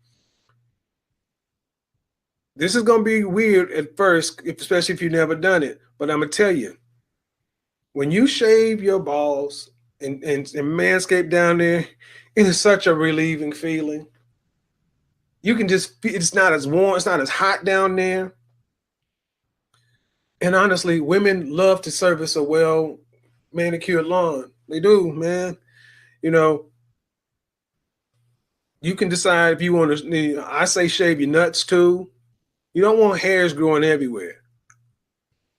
This is going to be weird at first, especially if you've never done it. But I'm going to tell you, when you shave your balls and manscape down there, it is such a relieving feeling. You can just, it's not as warm, it's not as hot down there. And honestly, women love to service a well manicured lawn. They do, man. You know, you can decide if you want to, I say shave your nuts too. You don't want hairs growing everywhere.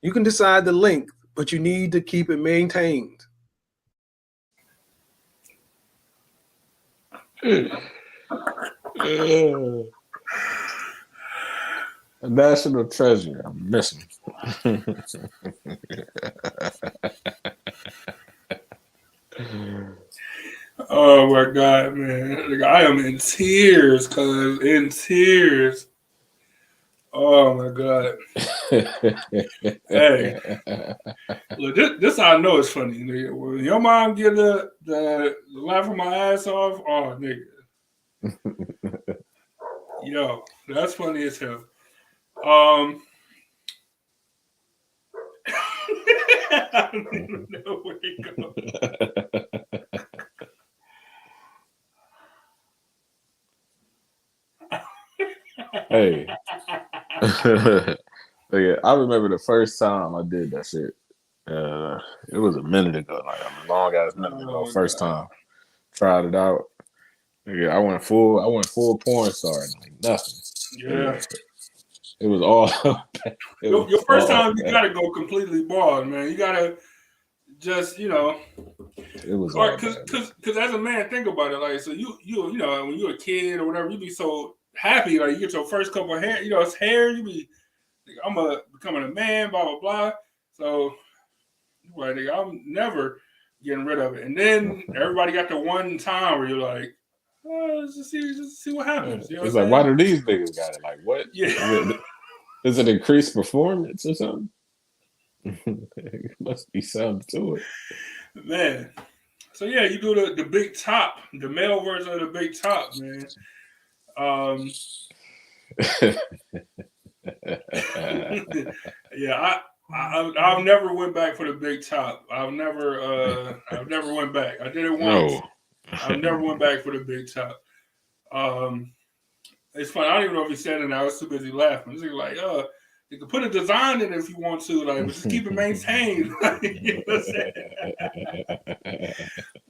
You can decide the length, but you need to keep it maintained. A national treasure. I'm missing. Oh my God, man! Like, I am in tears, cuz in tears. Oh my God! Hey, look, this I know it's funny. Nigga. When your mom get the laughing my ass off, oh nigga, yo, that's funny as hell. I don't even know where to go. Hey. Yeah, I remember the first time I did that shit. It was a minute ago, like a long ass minute ago. First time, tried it out. Yeah, I went full porn star, and like nothing. Yeah. It was all. It was Your first all time, you gotta go completely bald, man. You gotta just, it was all bad. Because as a man, think about it. Like, so you know, when you're a kid or whatever, you be so happy. Like, you get your first couple of hair, it's hair. You be, I'm becoming a man, blah blah blah. So, right, I'm never getting rid of it. And then everybody got the one time where you're like, oh, let's just see what happens. You know It's what like, I'm why saying? do these niggas got it? Like, what? Yeah. Is it increased performance or something? It must be something to it. Man. So yeah, you do the big top, the male version of the big top, man. Yeah, I've never went back for the big top. I've never went back. I did it once. No. I've never went back for the big top. It's funny. I don't even know if he said it. I was too busy laughing. He's like, you can put a design in it if you want to, like, but just keep it maintained. You know what I'm saying?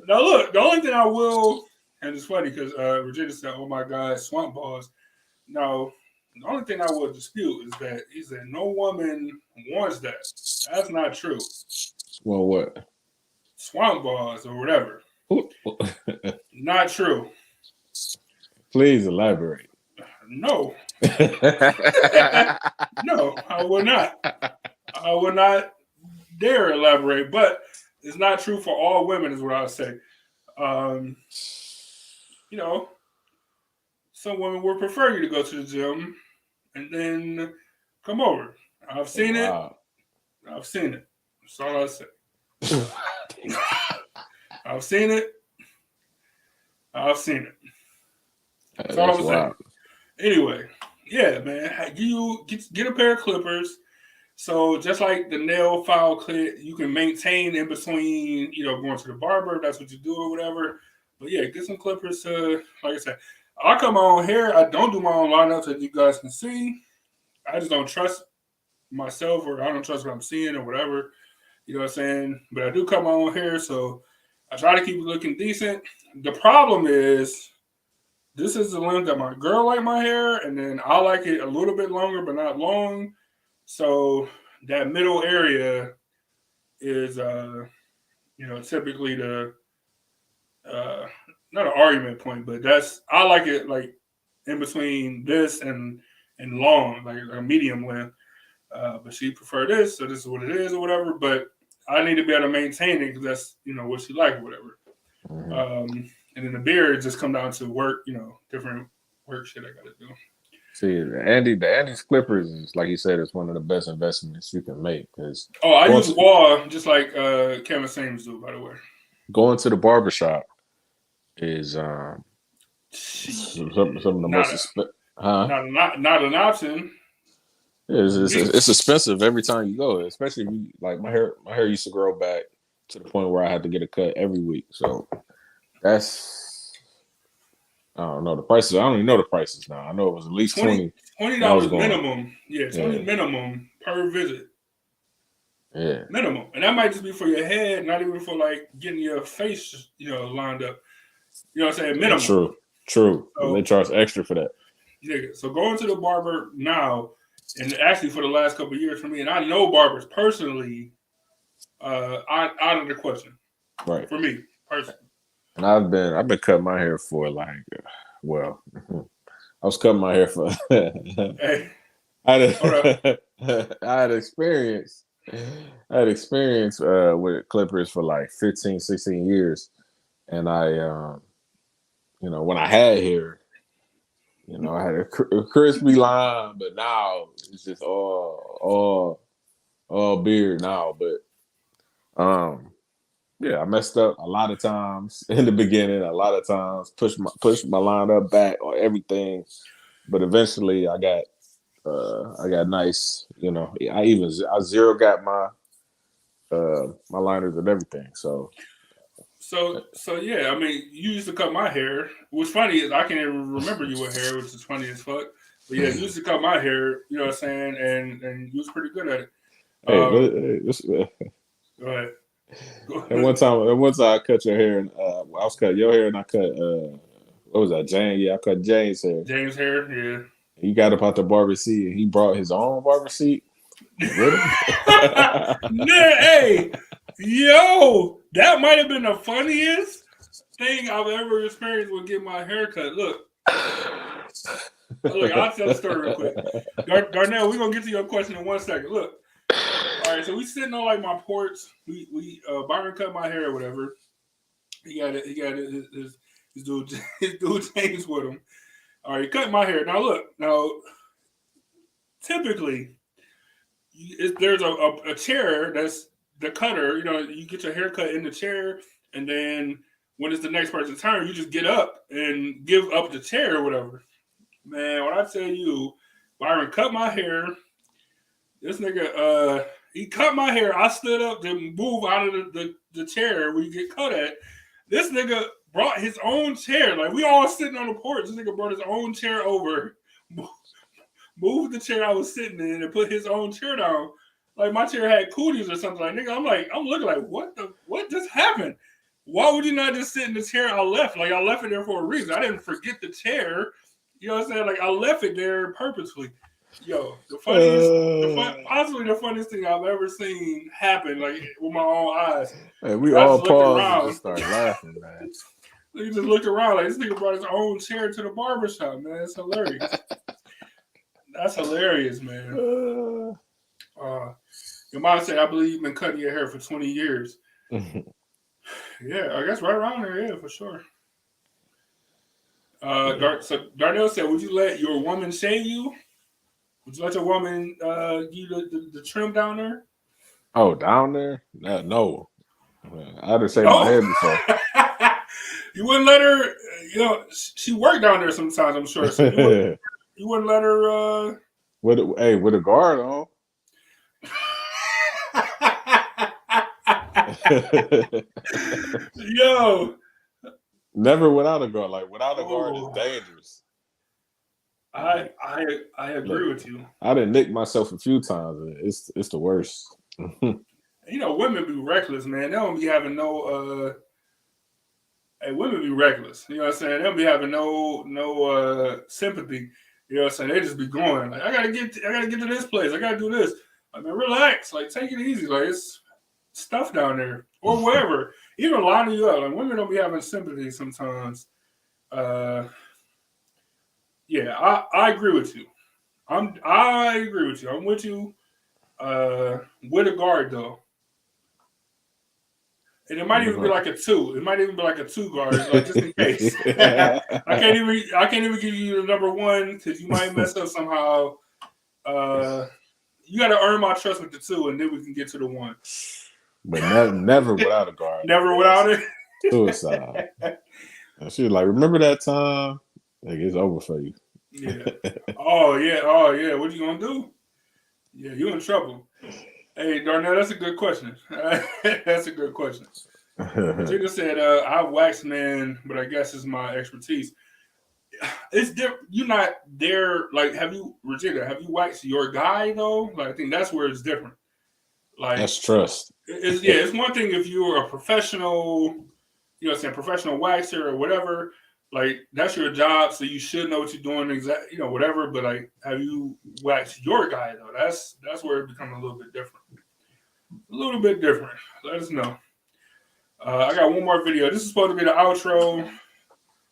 Now, look, the only thing I will, and it's funny because Regina said, "Oh my God, swamp balls." Now, the only thing I will dispute is that he said no woman wants that. That's not true. Well, what? Swamp balls or whatever. Not true. Please elaborate. No. No, I will not. I will not dare elaborate, but it's not true for all women, is what I would say. You know, some women would prefer you to go to the gym and then come over. I've seen it. I've seen it. That's all I say. I've seen it. I've seen it. That's all I'm saying. Anyway, yeah, man. You get a pair of clippers. So just like the nail file clip, you can maintain in between, going to the barber if that's what you do or whatever. But yeah, get some clippers to, like I said, I cut my own hair. I don't do my own lineup so you guys can see. I just don't trust myself, or I don't trust what I'm seeing or whatever. You know what I'm saying? But I do cut my own hair, so I try to keep it looking decent. The problem is, this is the length that my girl like my hair, and then I like it a little bit longer, but not long. So that middle area is, typically the not an argument point, but I like it like in between this and long, like a medium length. but she preferred this, so this is what it is or whatever. But I need to be able to maintain it because that's what she like or whatever. Mm-hmm. And then the beard just come down to work, different work shit I got to do. See, the Andy's Clippers is like you said, it's one of the best investments you can make because I use Wall just like Kevin Samuels do, by the way. Going to the barbershop is some of the most not an option. It's expensive every time you go, especially if you like my hair used to grow back to the point where I had to get a cut every week. So that's I don't know the prices. I don't even know the prices now. I know it was at least $20 minimum. Yeah, $20 minimum per visit. Yeah, minimum, and that might just be for your head, not even for like getting your face, lined up. You know what I'm saying? Minimum. True. So, they charge extra for that. Yeah. So going to the barber now, and actually for the last couple of years for me, and I know barbers personally, out of the question. Right. For me personally. And I've been cutting my hair for I was cutting my hair for. Hey. I had experience. With Clippers for like 15, 16 years. And I, when I had hair, I had a crispy line, but now it's just all beard now. But, yeah, I messed up a lot of times in the beginning, a lot of times pushed my line up back on everything. But eventually I got nice, I zero got my liners and everything. So yeah, I mean, you used to cut my hair. What's funny is I can't even remember you with hair, which is funny as fuck. But yeah, you used to cut my hair, you know what I'm saying, and you was pretty good at it. Go ahead. And one time I cut your hair, and I was cutting your hair, and I cut what was that, Jane? Yeah, I cut Jane's hair. James' hair, yeah. He got up out the barber seat, and he brought his own barber seat with him. Hey, yo, that might have been the funniest thing I've ever experienced with getting my hair cut. Look, I'll tell the story real quick. Darnell, we're gonna get to your question in 1 second. Look, all right, so we sitting on like my porch. We Byron cut my hair or whatever. He got his dude James with him. All right, he cut my hair. Now typically there's a chair that's the cutter. You get your hair cut in the chair, and then when it's the next person's turn, you just get up and give up the chair or whatever. Man, when I tell you, Byron cut my hair. This nigga, he cut my hair. I stood up to move out of the chair where you get cut at. This nigga brought his own chair. Like, we all sitting on the porch. This nigga brought his own chair over, moved the chair I was sitting in, and put his own chair down. Like, my chair had cooties or something. Like, nigga, I'm looking like, what just happened? Why would you not just sit in the chair I left? Like, I left it there for a reason. I didn't forget the chair. You know what I'm saying? Like, I left it there purposefully. Yo, possibly the funniest thing I've ever seen happen, like with my own eyes. Hey, we all paused and just started laughing, man. He just looked around like this nigga brought his own chair to the barbershop, man. It's hilarious. That's hilarious, man. Your mom said, I believe you've been cutting your hair for 20 years. Yeah, I guess right around there, yeah, for sure. So Darnell said, would you let your woman shave you? Would you let your woman give you the trim down there? Oh, down there? No. I had to shave my head before. You wouldn't let her, she worked down there sometimes, I'm sure. So you wouldn't let her... with a guard on. Yo. Never without a guard. Like, without a guard is dangerous. I agree with you. I done nicked myself a few times. It's the worst. Women be reckless, man. They don't be having no women be reckless. You know what I'm saying? They don't be having no sympathy. You know what I'm saying? They just be going like, I gotta get to this place. I gotta do this. Like, man, relax. Like, take it easy. Like, it's stuff down there or wherever. Even lining you up. Like, women don't be having sympathy sometimes. Yeah, I agree with you. I agree with you. I'm with you. with a guard though. And it might even be like a 2. It might even be like a 2 guard, like just in case. I can't even give you the number 1 because you might mess up somehow. You got to earn my trust with the 2, and then we can get to the 1. But never without a guard. Never without it. Suicide. And she was like, remember that time? Like, it's over for you. Yeah. Oh yeah. What you gonna do? Yeah, you in trouble. Hey, Darnell, that's a good question. That's a good question. Virginia said, I wax men, but I guess it's my expertise. It's different. You're not there. Like, Virginia, have you waxed your guy, though? Like, I think that's where it's different. Like, that's trust. It's one thing if you're a professional, professional waxer or whatever. Like, that's your job, so you should know what you're doing, exactly, whatever. But like, have you waxed your guy though? That's where it becomes a little bit different. A little bit different. Let us know. I got one more video. This is supposed to be the outro,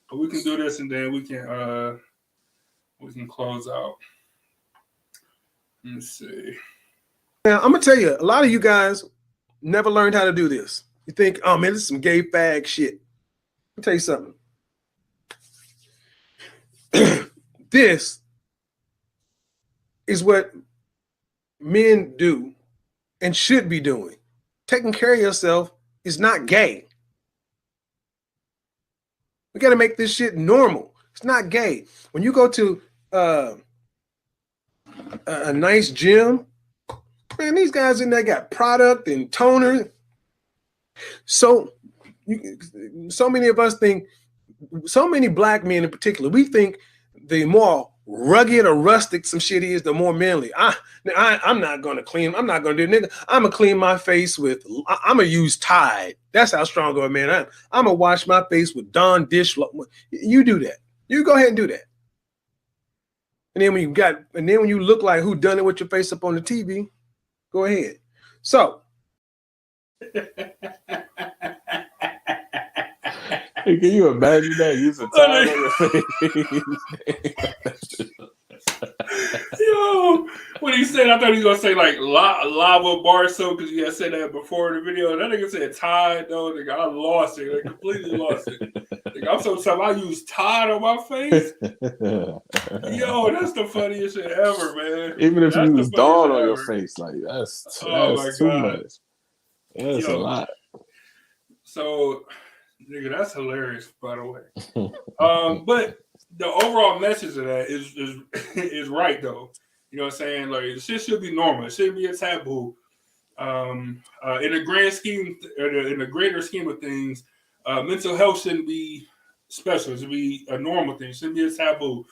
but we can do this and then we can close out. Let me see. Now I'm gonna tell you, a lot of you guys never learned how to do this. You think, oh man, this is some gay fag shit. Let me tell you something. This is what men do and should be doing. Taking care of yourself is not gay. We got to make this shit normal. It's not gay. When you go to a nice gym, man, these guys in there got product and toner. So many of us think, so many black men in particular, we think the more rugged or rustic some shit is, the more manly. I'm not gonna clean. I'm not gonna do nigga. I'm gonna clean my face with. I'm gonna use Tide. That's how strong of a man I am. I'm gonna wash my face with Dawn dish. You do that. You go ahead and do that. And then when you look like who done it with your face up on the TV, go ahead. So. Hey, can you imagine that? Use a Tide on your face. Yo, when he said, I thought he was gonna say like lava bar soap because he had said that before in the video. That nigga said Tide though. Nigga, I lost it. I completely lost it. Nigga, I'm so tough. I use Tide on my face. Yo, that's the funniest shit ever, man. Even if you use Dawn on your face, like that's too much. That's a lot. So, nigga, that's hilarious, by the way. But the overall message of that is right though. You know what I'm saying? Like, the shit should be normal. It shouldn't be a taboo. In the grand scheme, in the greater scheme of things, mental health shouldn't be special. It should be a normal thing. It shouldn't be a taboo.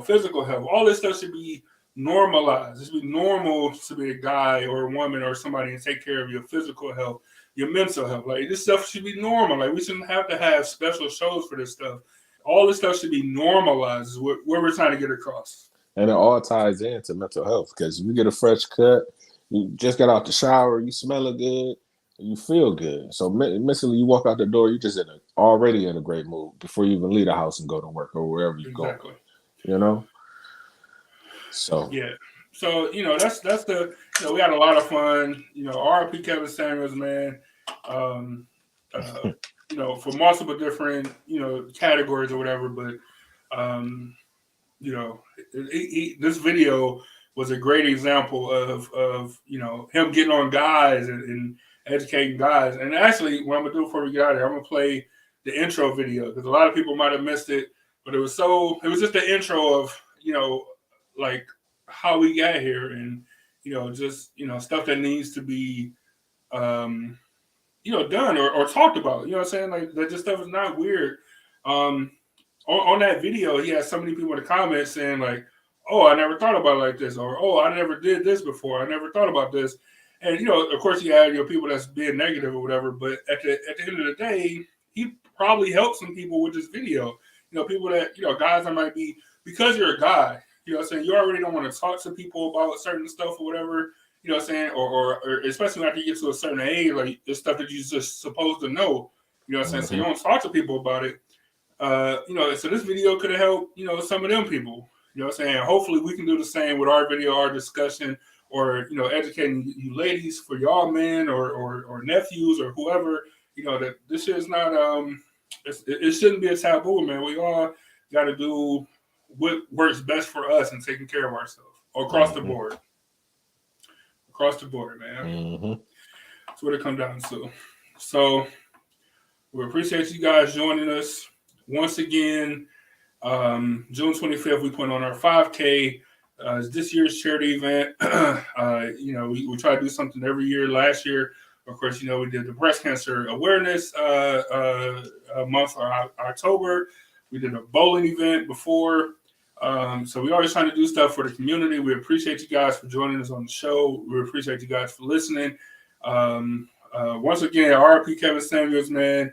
Physical health, all this stuff should be normalized. It should be normal to be a guy or a woman or somebody and take care of your physical health, your mental health. Like, this stuff should be normal. Like, we shouldn't have to have special shows for this stuff. All this stuff should be normalized is what we're trying to get across. And it all ties into mental health because you get a fresh cut, you just got out the shower, you smelling good, and you feel good. So mentally, you walk out the door, you're just already in a great mood before you even leave the house and go to work or wherever you go. So yeah. So that's the we had a lot of fun. R.I.P. Kevin Samuels, man. For multiple different categories or whatever, but this video was a great example of him getting on guys and educating guys. And actually, what I'm gonna do before we get out of here, I'm gonna play the intro video because a lot of people might have missed it, but it was just the intro of like how we got here and stuff that needs to be done or talked about. You know what I'm saying? Like, that just stuff is not weird. On that video, he had so many people in the comments saying like, "Oh, I never thought about it like this," or "Oh, I never did this before. I never thought about this." And of course, you had people that's being negative or whatever. But at the end of the day, he probably helped some people with this video. People that guys that might be, because you're a guy. You know what I'm saying? You already don't want to talk to people about certain stuff or whatever. You know what I'm saying? Or especially after you get to a certain age, like the stuff that you're just supposed to know. You know what I'm saying? So you don't talk to people about it. So this video could have helped, some of them people. You know what I'm saying? Hopefully we can do the same with our video, our discussion, or educating you ladies for y'all men or nephews or whoever, that this shit is not it shouldn't be a taboo, man. We all got to do what works best for us and taking care of ourselves across the board. Across the board, man. That's what it comes down to. So we appreciate you guys joining us once again. June 25th, we put on our 5K. It's this year's charity event. We try to do something every year. Last year, of course, we did the breast cancer awareness month for October. We did a bowling event before. So we always trying to do stuff for the community. We appreciate you guys for joining us on the show. We appreciate you guys for listening. Once again, R.I.P. Kevin Samuels, man.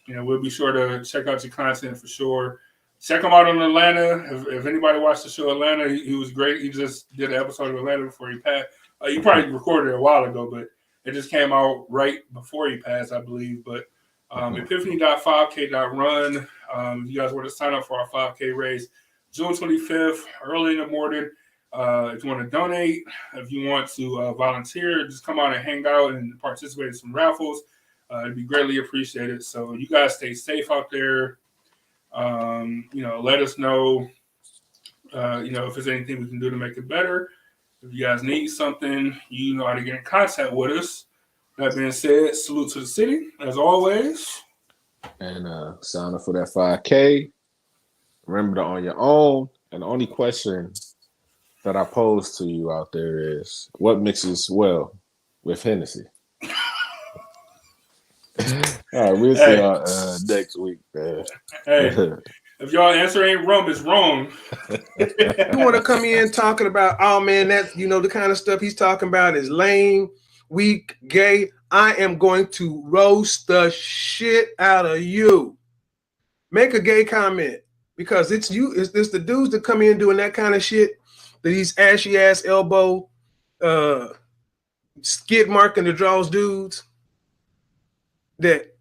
We'll be sure to check out your content for sure. Check him out on Atlanta. If anybody watched the show Atlanta, he was great. He just did an episode of Atlanta before he passed. He probably recorded it a while ago, but it just came out right before he passed, I believe. But epiphany.5k.run. If you guys want to sign up for our 5K race, June 25th, early in the morning. If you want to donate, if you want to volunteer, just come out and hang out and participate in some raffles. It'd be greatly appreciated. So you guys stay safe out there. Let us know, if there's anything we can do to make it better. If you guys need something, you know how to get in contact with us. That being said, salute to the city, as always. And sign up for that 5K. Remember to on your own. And the only question that I pose to you out there is, what mixes well with Hennessy? All right, we'll see y'all next week, man. Hey, if y'all answer ain't rum, it's wrong. You want to come in talking about, oh man, that's the kind of stuff he's talking about is lame, weak, gay. I am going to roast the shit out of you. Make a gay comment, because it's you. It's the dudes that come in doing that kind of shit. These ashy ass elbow, skid marking the draws dudes. That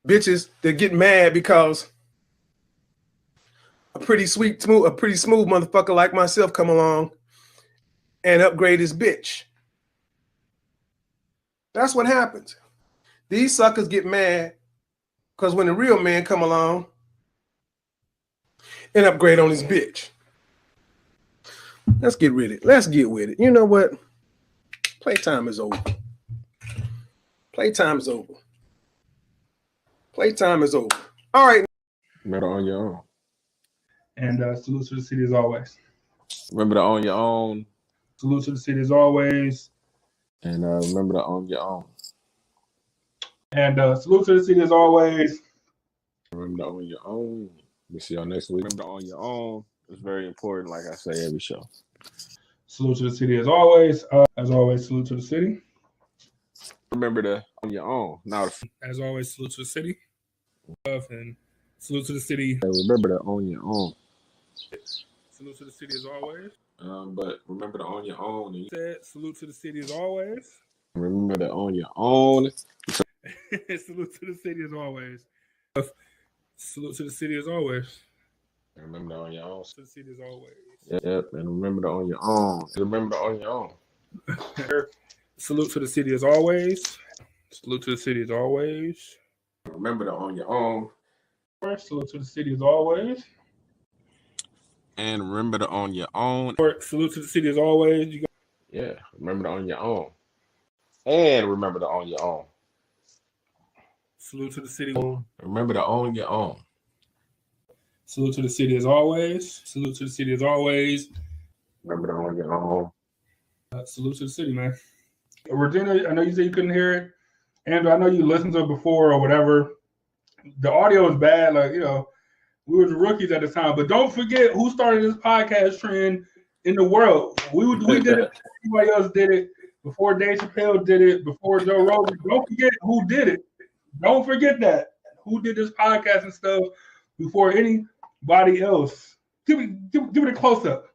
bitches that get mad because a pretty smooth motherfucker like myself come along and upgrade his bitch. That's what happens. These suckers get mad because when the real man come along and upgrade on his bitch. Let's get with it. Let's get with it. You know what? Playtime is over. Playtime is over. Playtime is over. All right. Remember to own your own. And salute to the city as always. Remember to own your own. Salute to the city as always. And remember to own your own. And salute to the city as always. Remember to own your own. We'll see y'all next week. Remember to own your own. It's very important, like I say every show. Salute to the city as always. Salute to the city. Remember to own your own. Now, as always, salute to the city. And salute to the city. Remember to own your own. Salute to the city as always. But remember to own your own. Salute to the city as always. Remember to own your own. Salute to the city as always. Salute to the city as always. Remember to own your own. To the city as always. Yep, and remember to own your own. Remember to own your own. Salute to the city as always. Salute to the city as always. Remember to own your own. Salute to the city as always. And remember to own your own. Salute to the city as always. Yeah, remember to own your own. And remember to own your own. Salute to the city. Remember to own your own. Salute to the city as always. Salute to the city as always. Remember to own your own. Salute to the city, man. Regina, I know you said you couldn't hear it. Andrew, I know you listened to it before or whatever. The audio is bad. We were the rookies at the time. But don't forget who started this podcast trend in the world. We did it. Everybody else did it. Before Dave Chappelle did it. Before Joe Rogan. Don't forget who did it. Don't forget that. Who did this podcast and stuff before anybody else. Give it a close-up.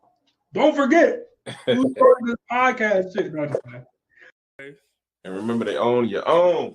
Don't forget who started this podcast shit. No, and remember to own your own.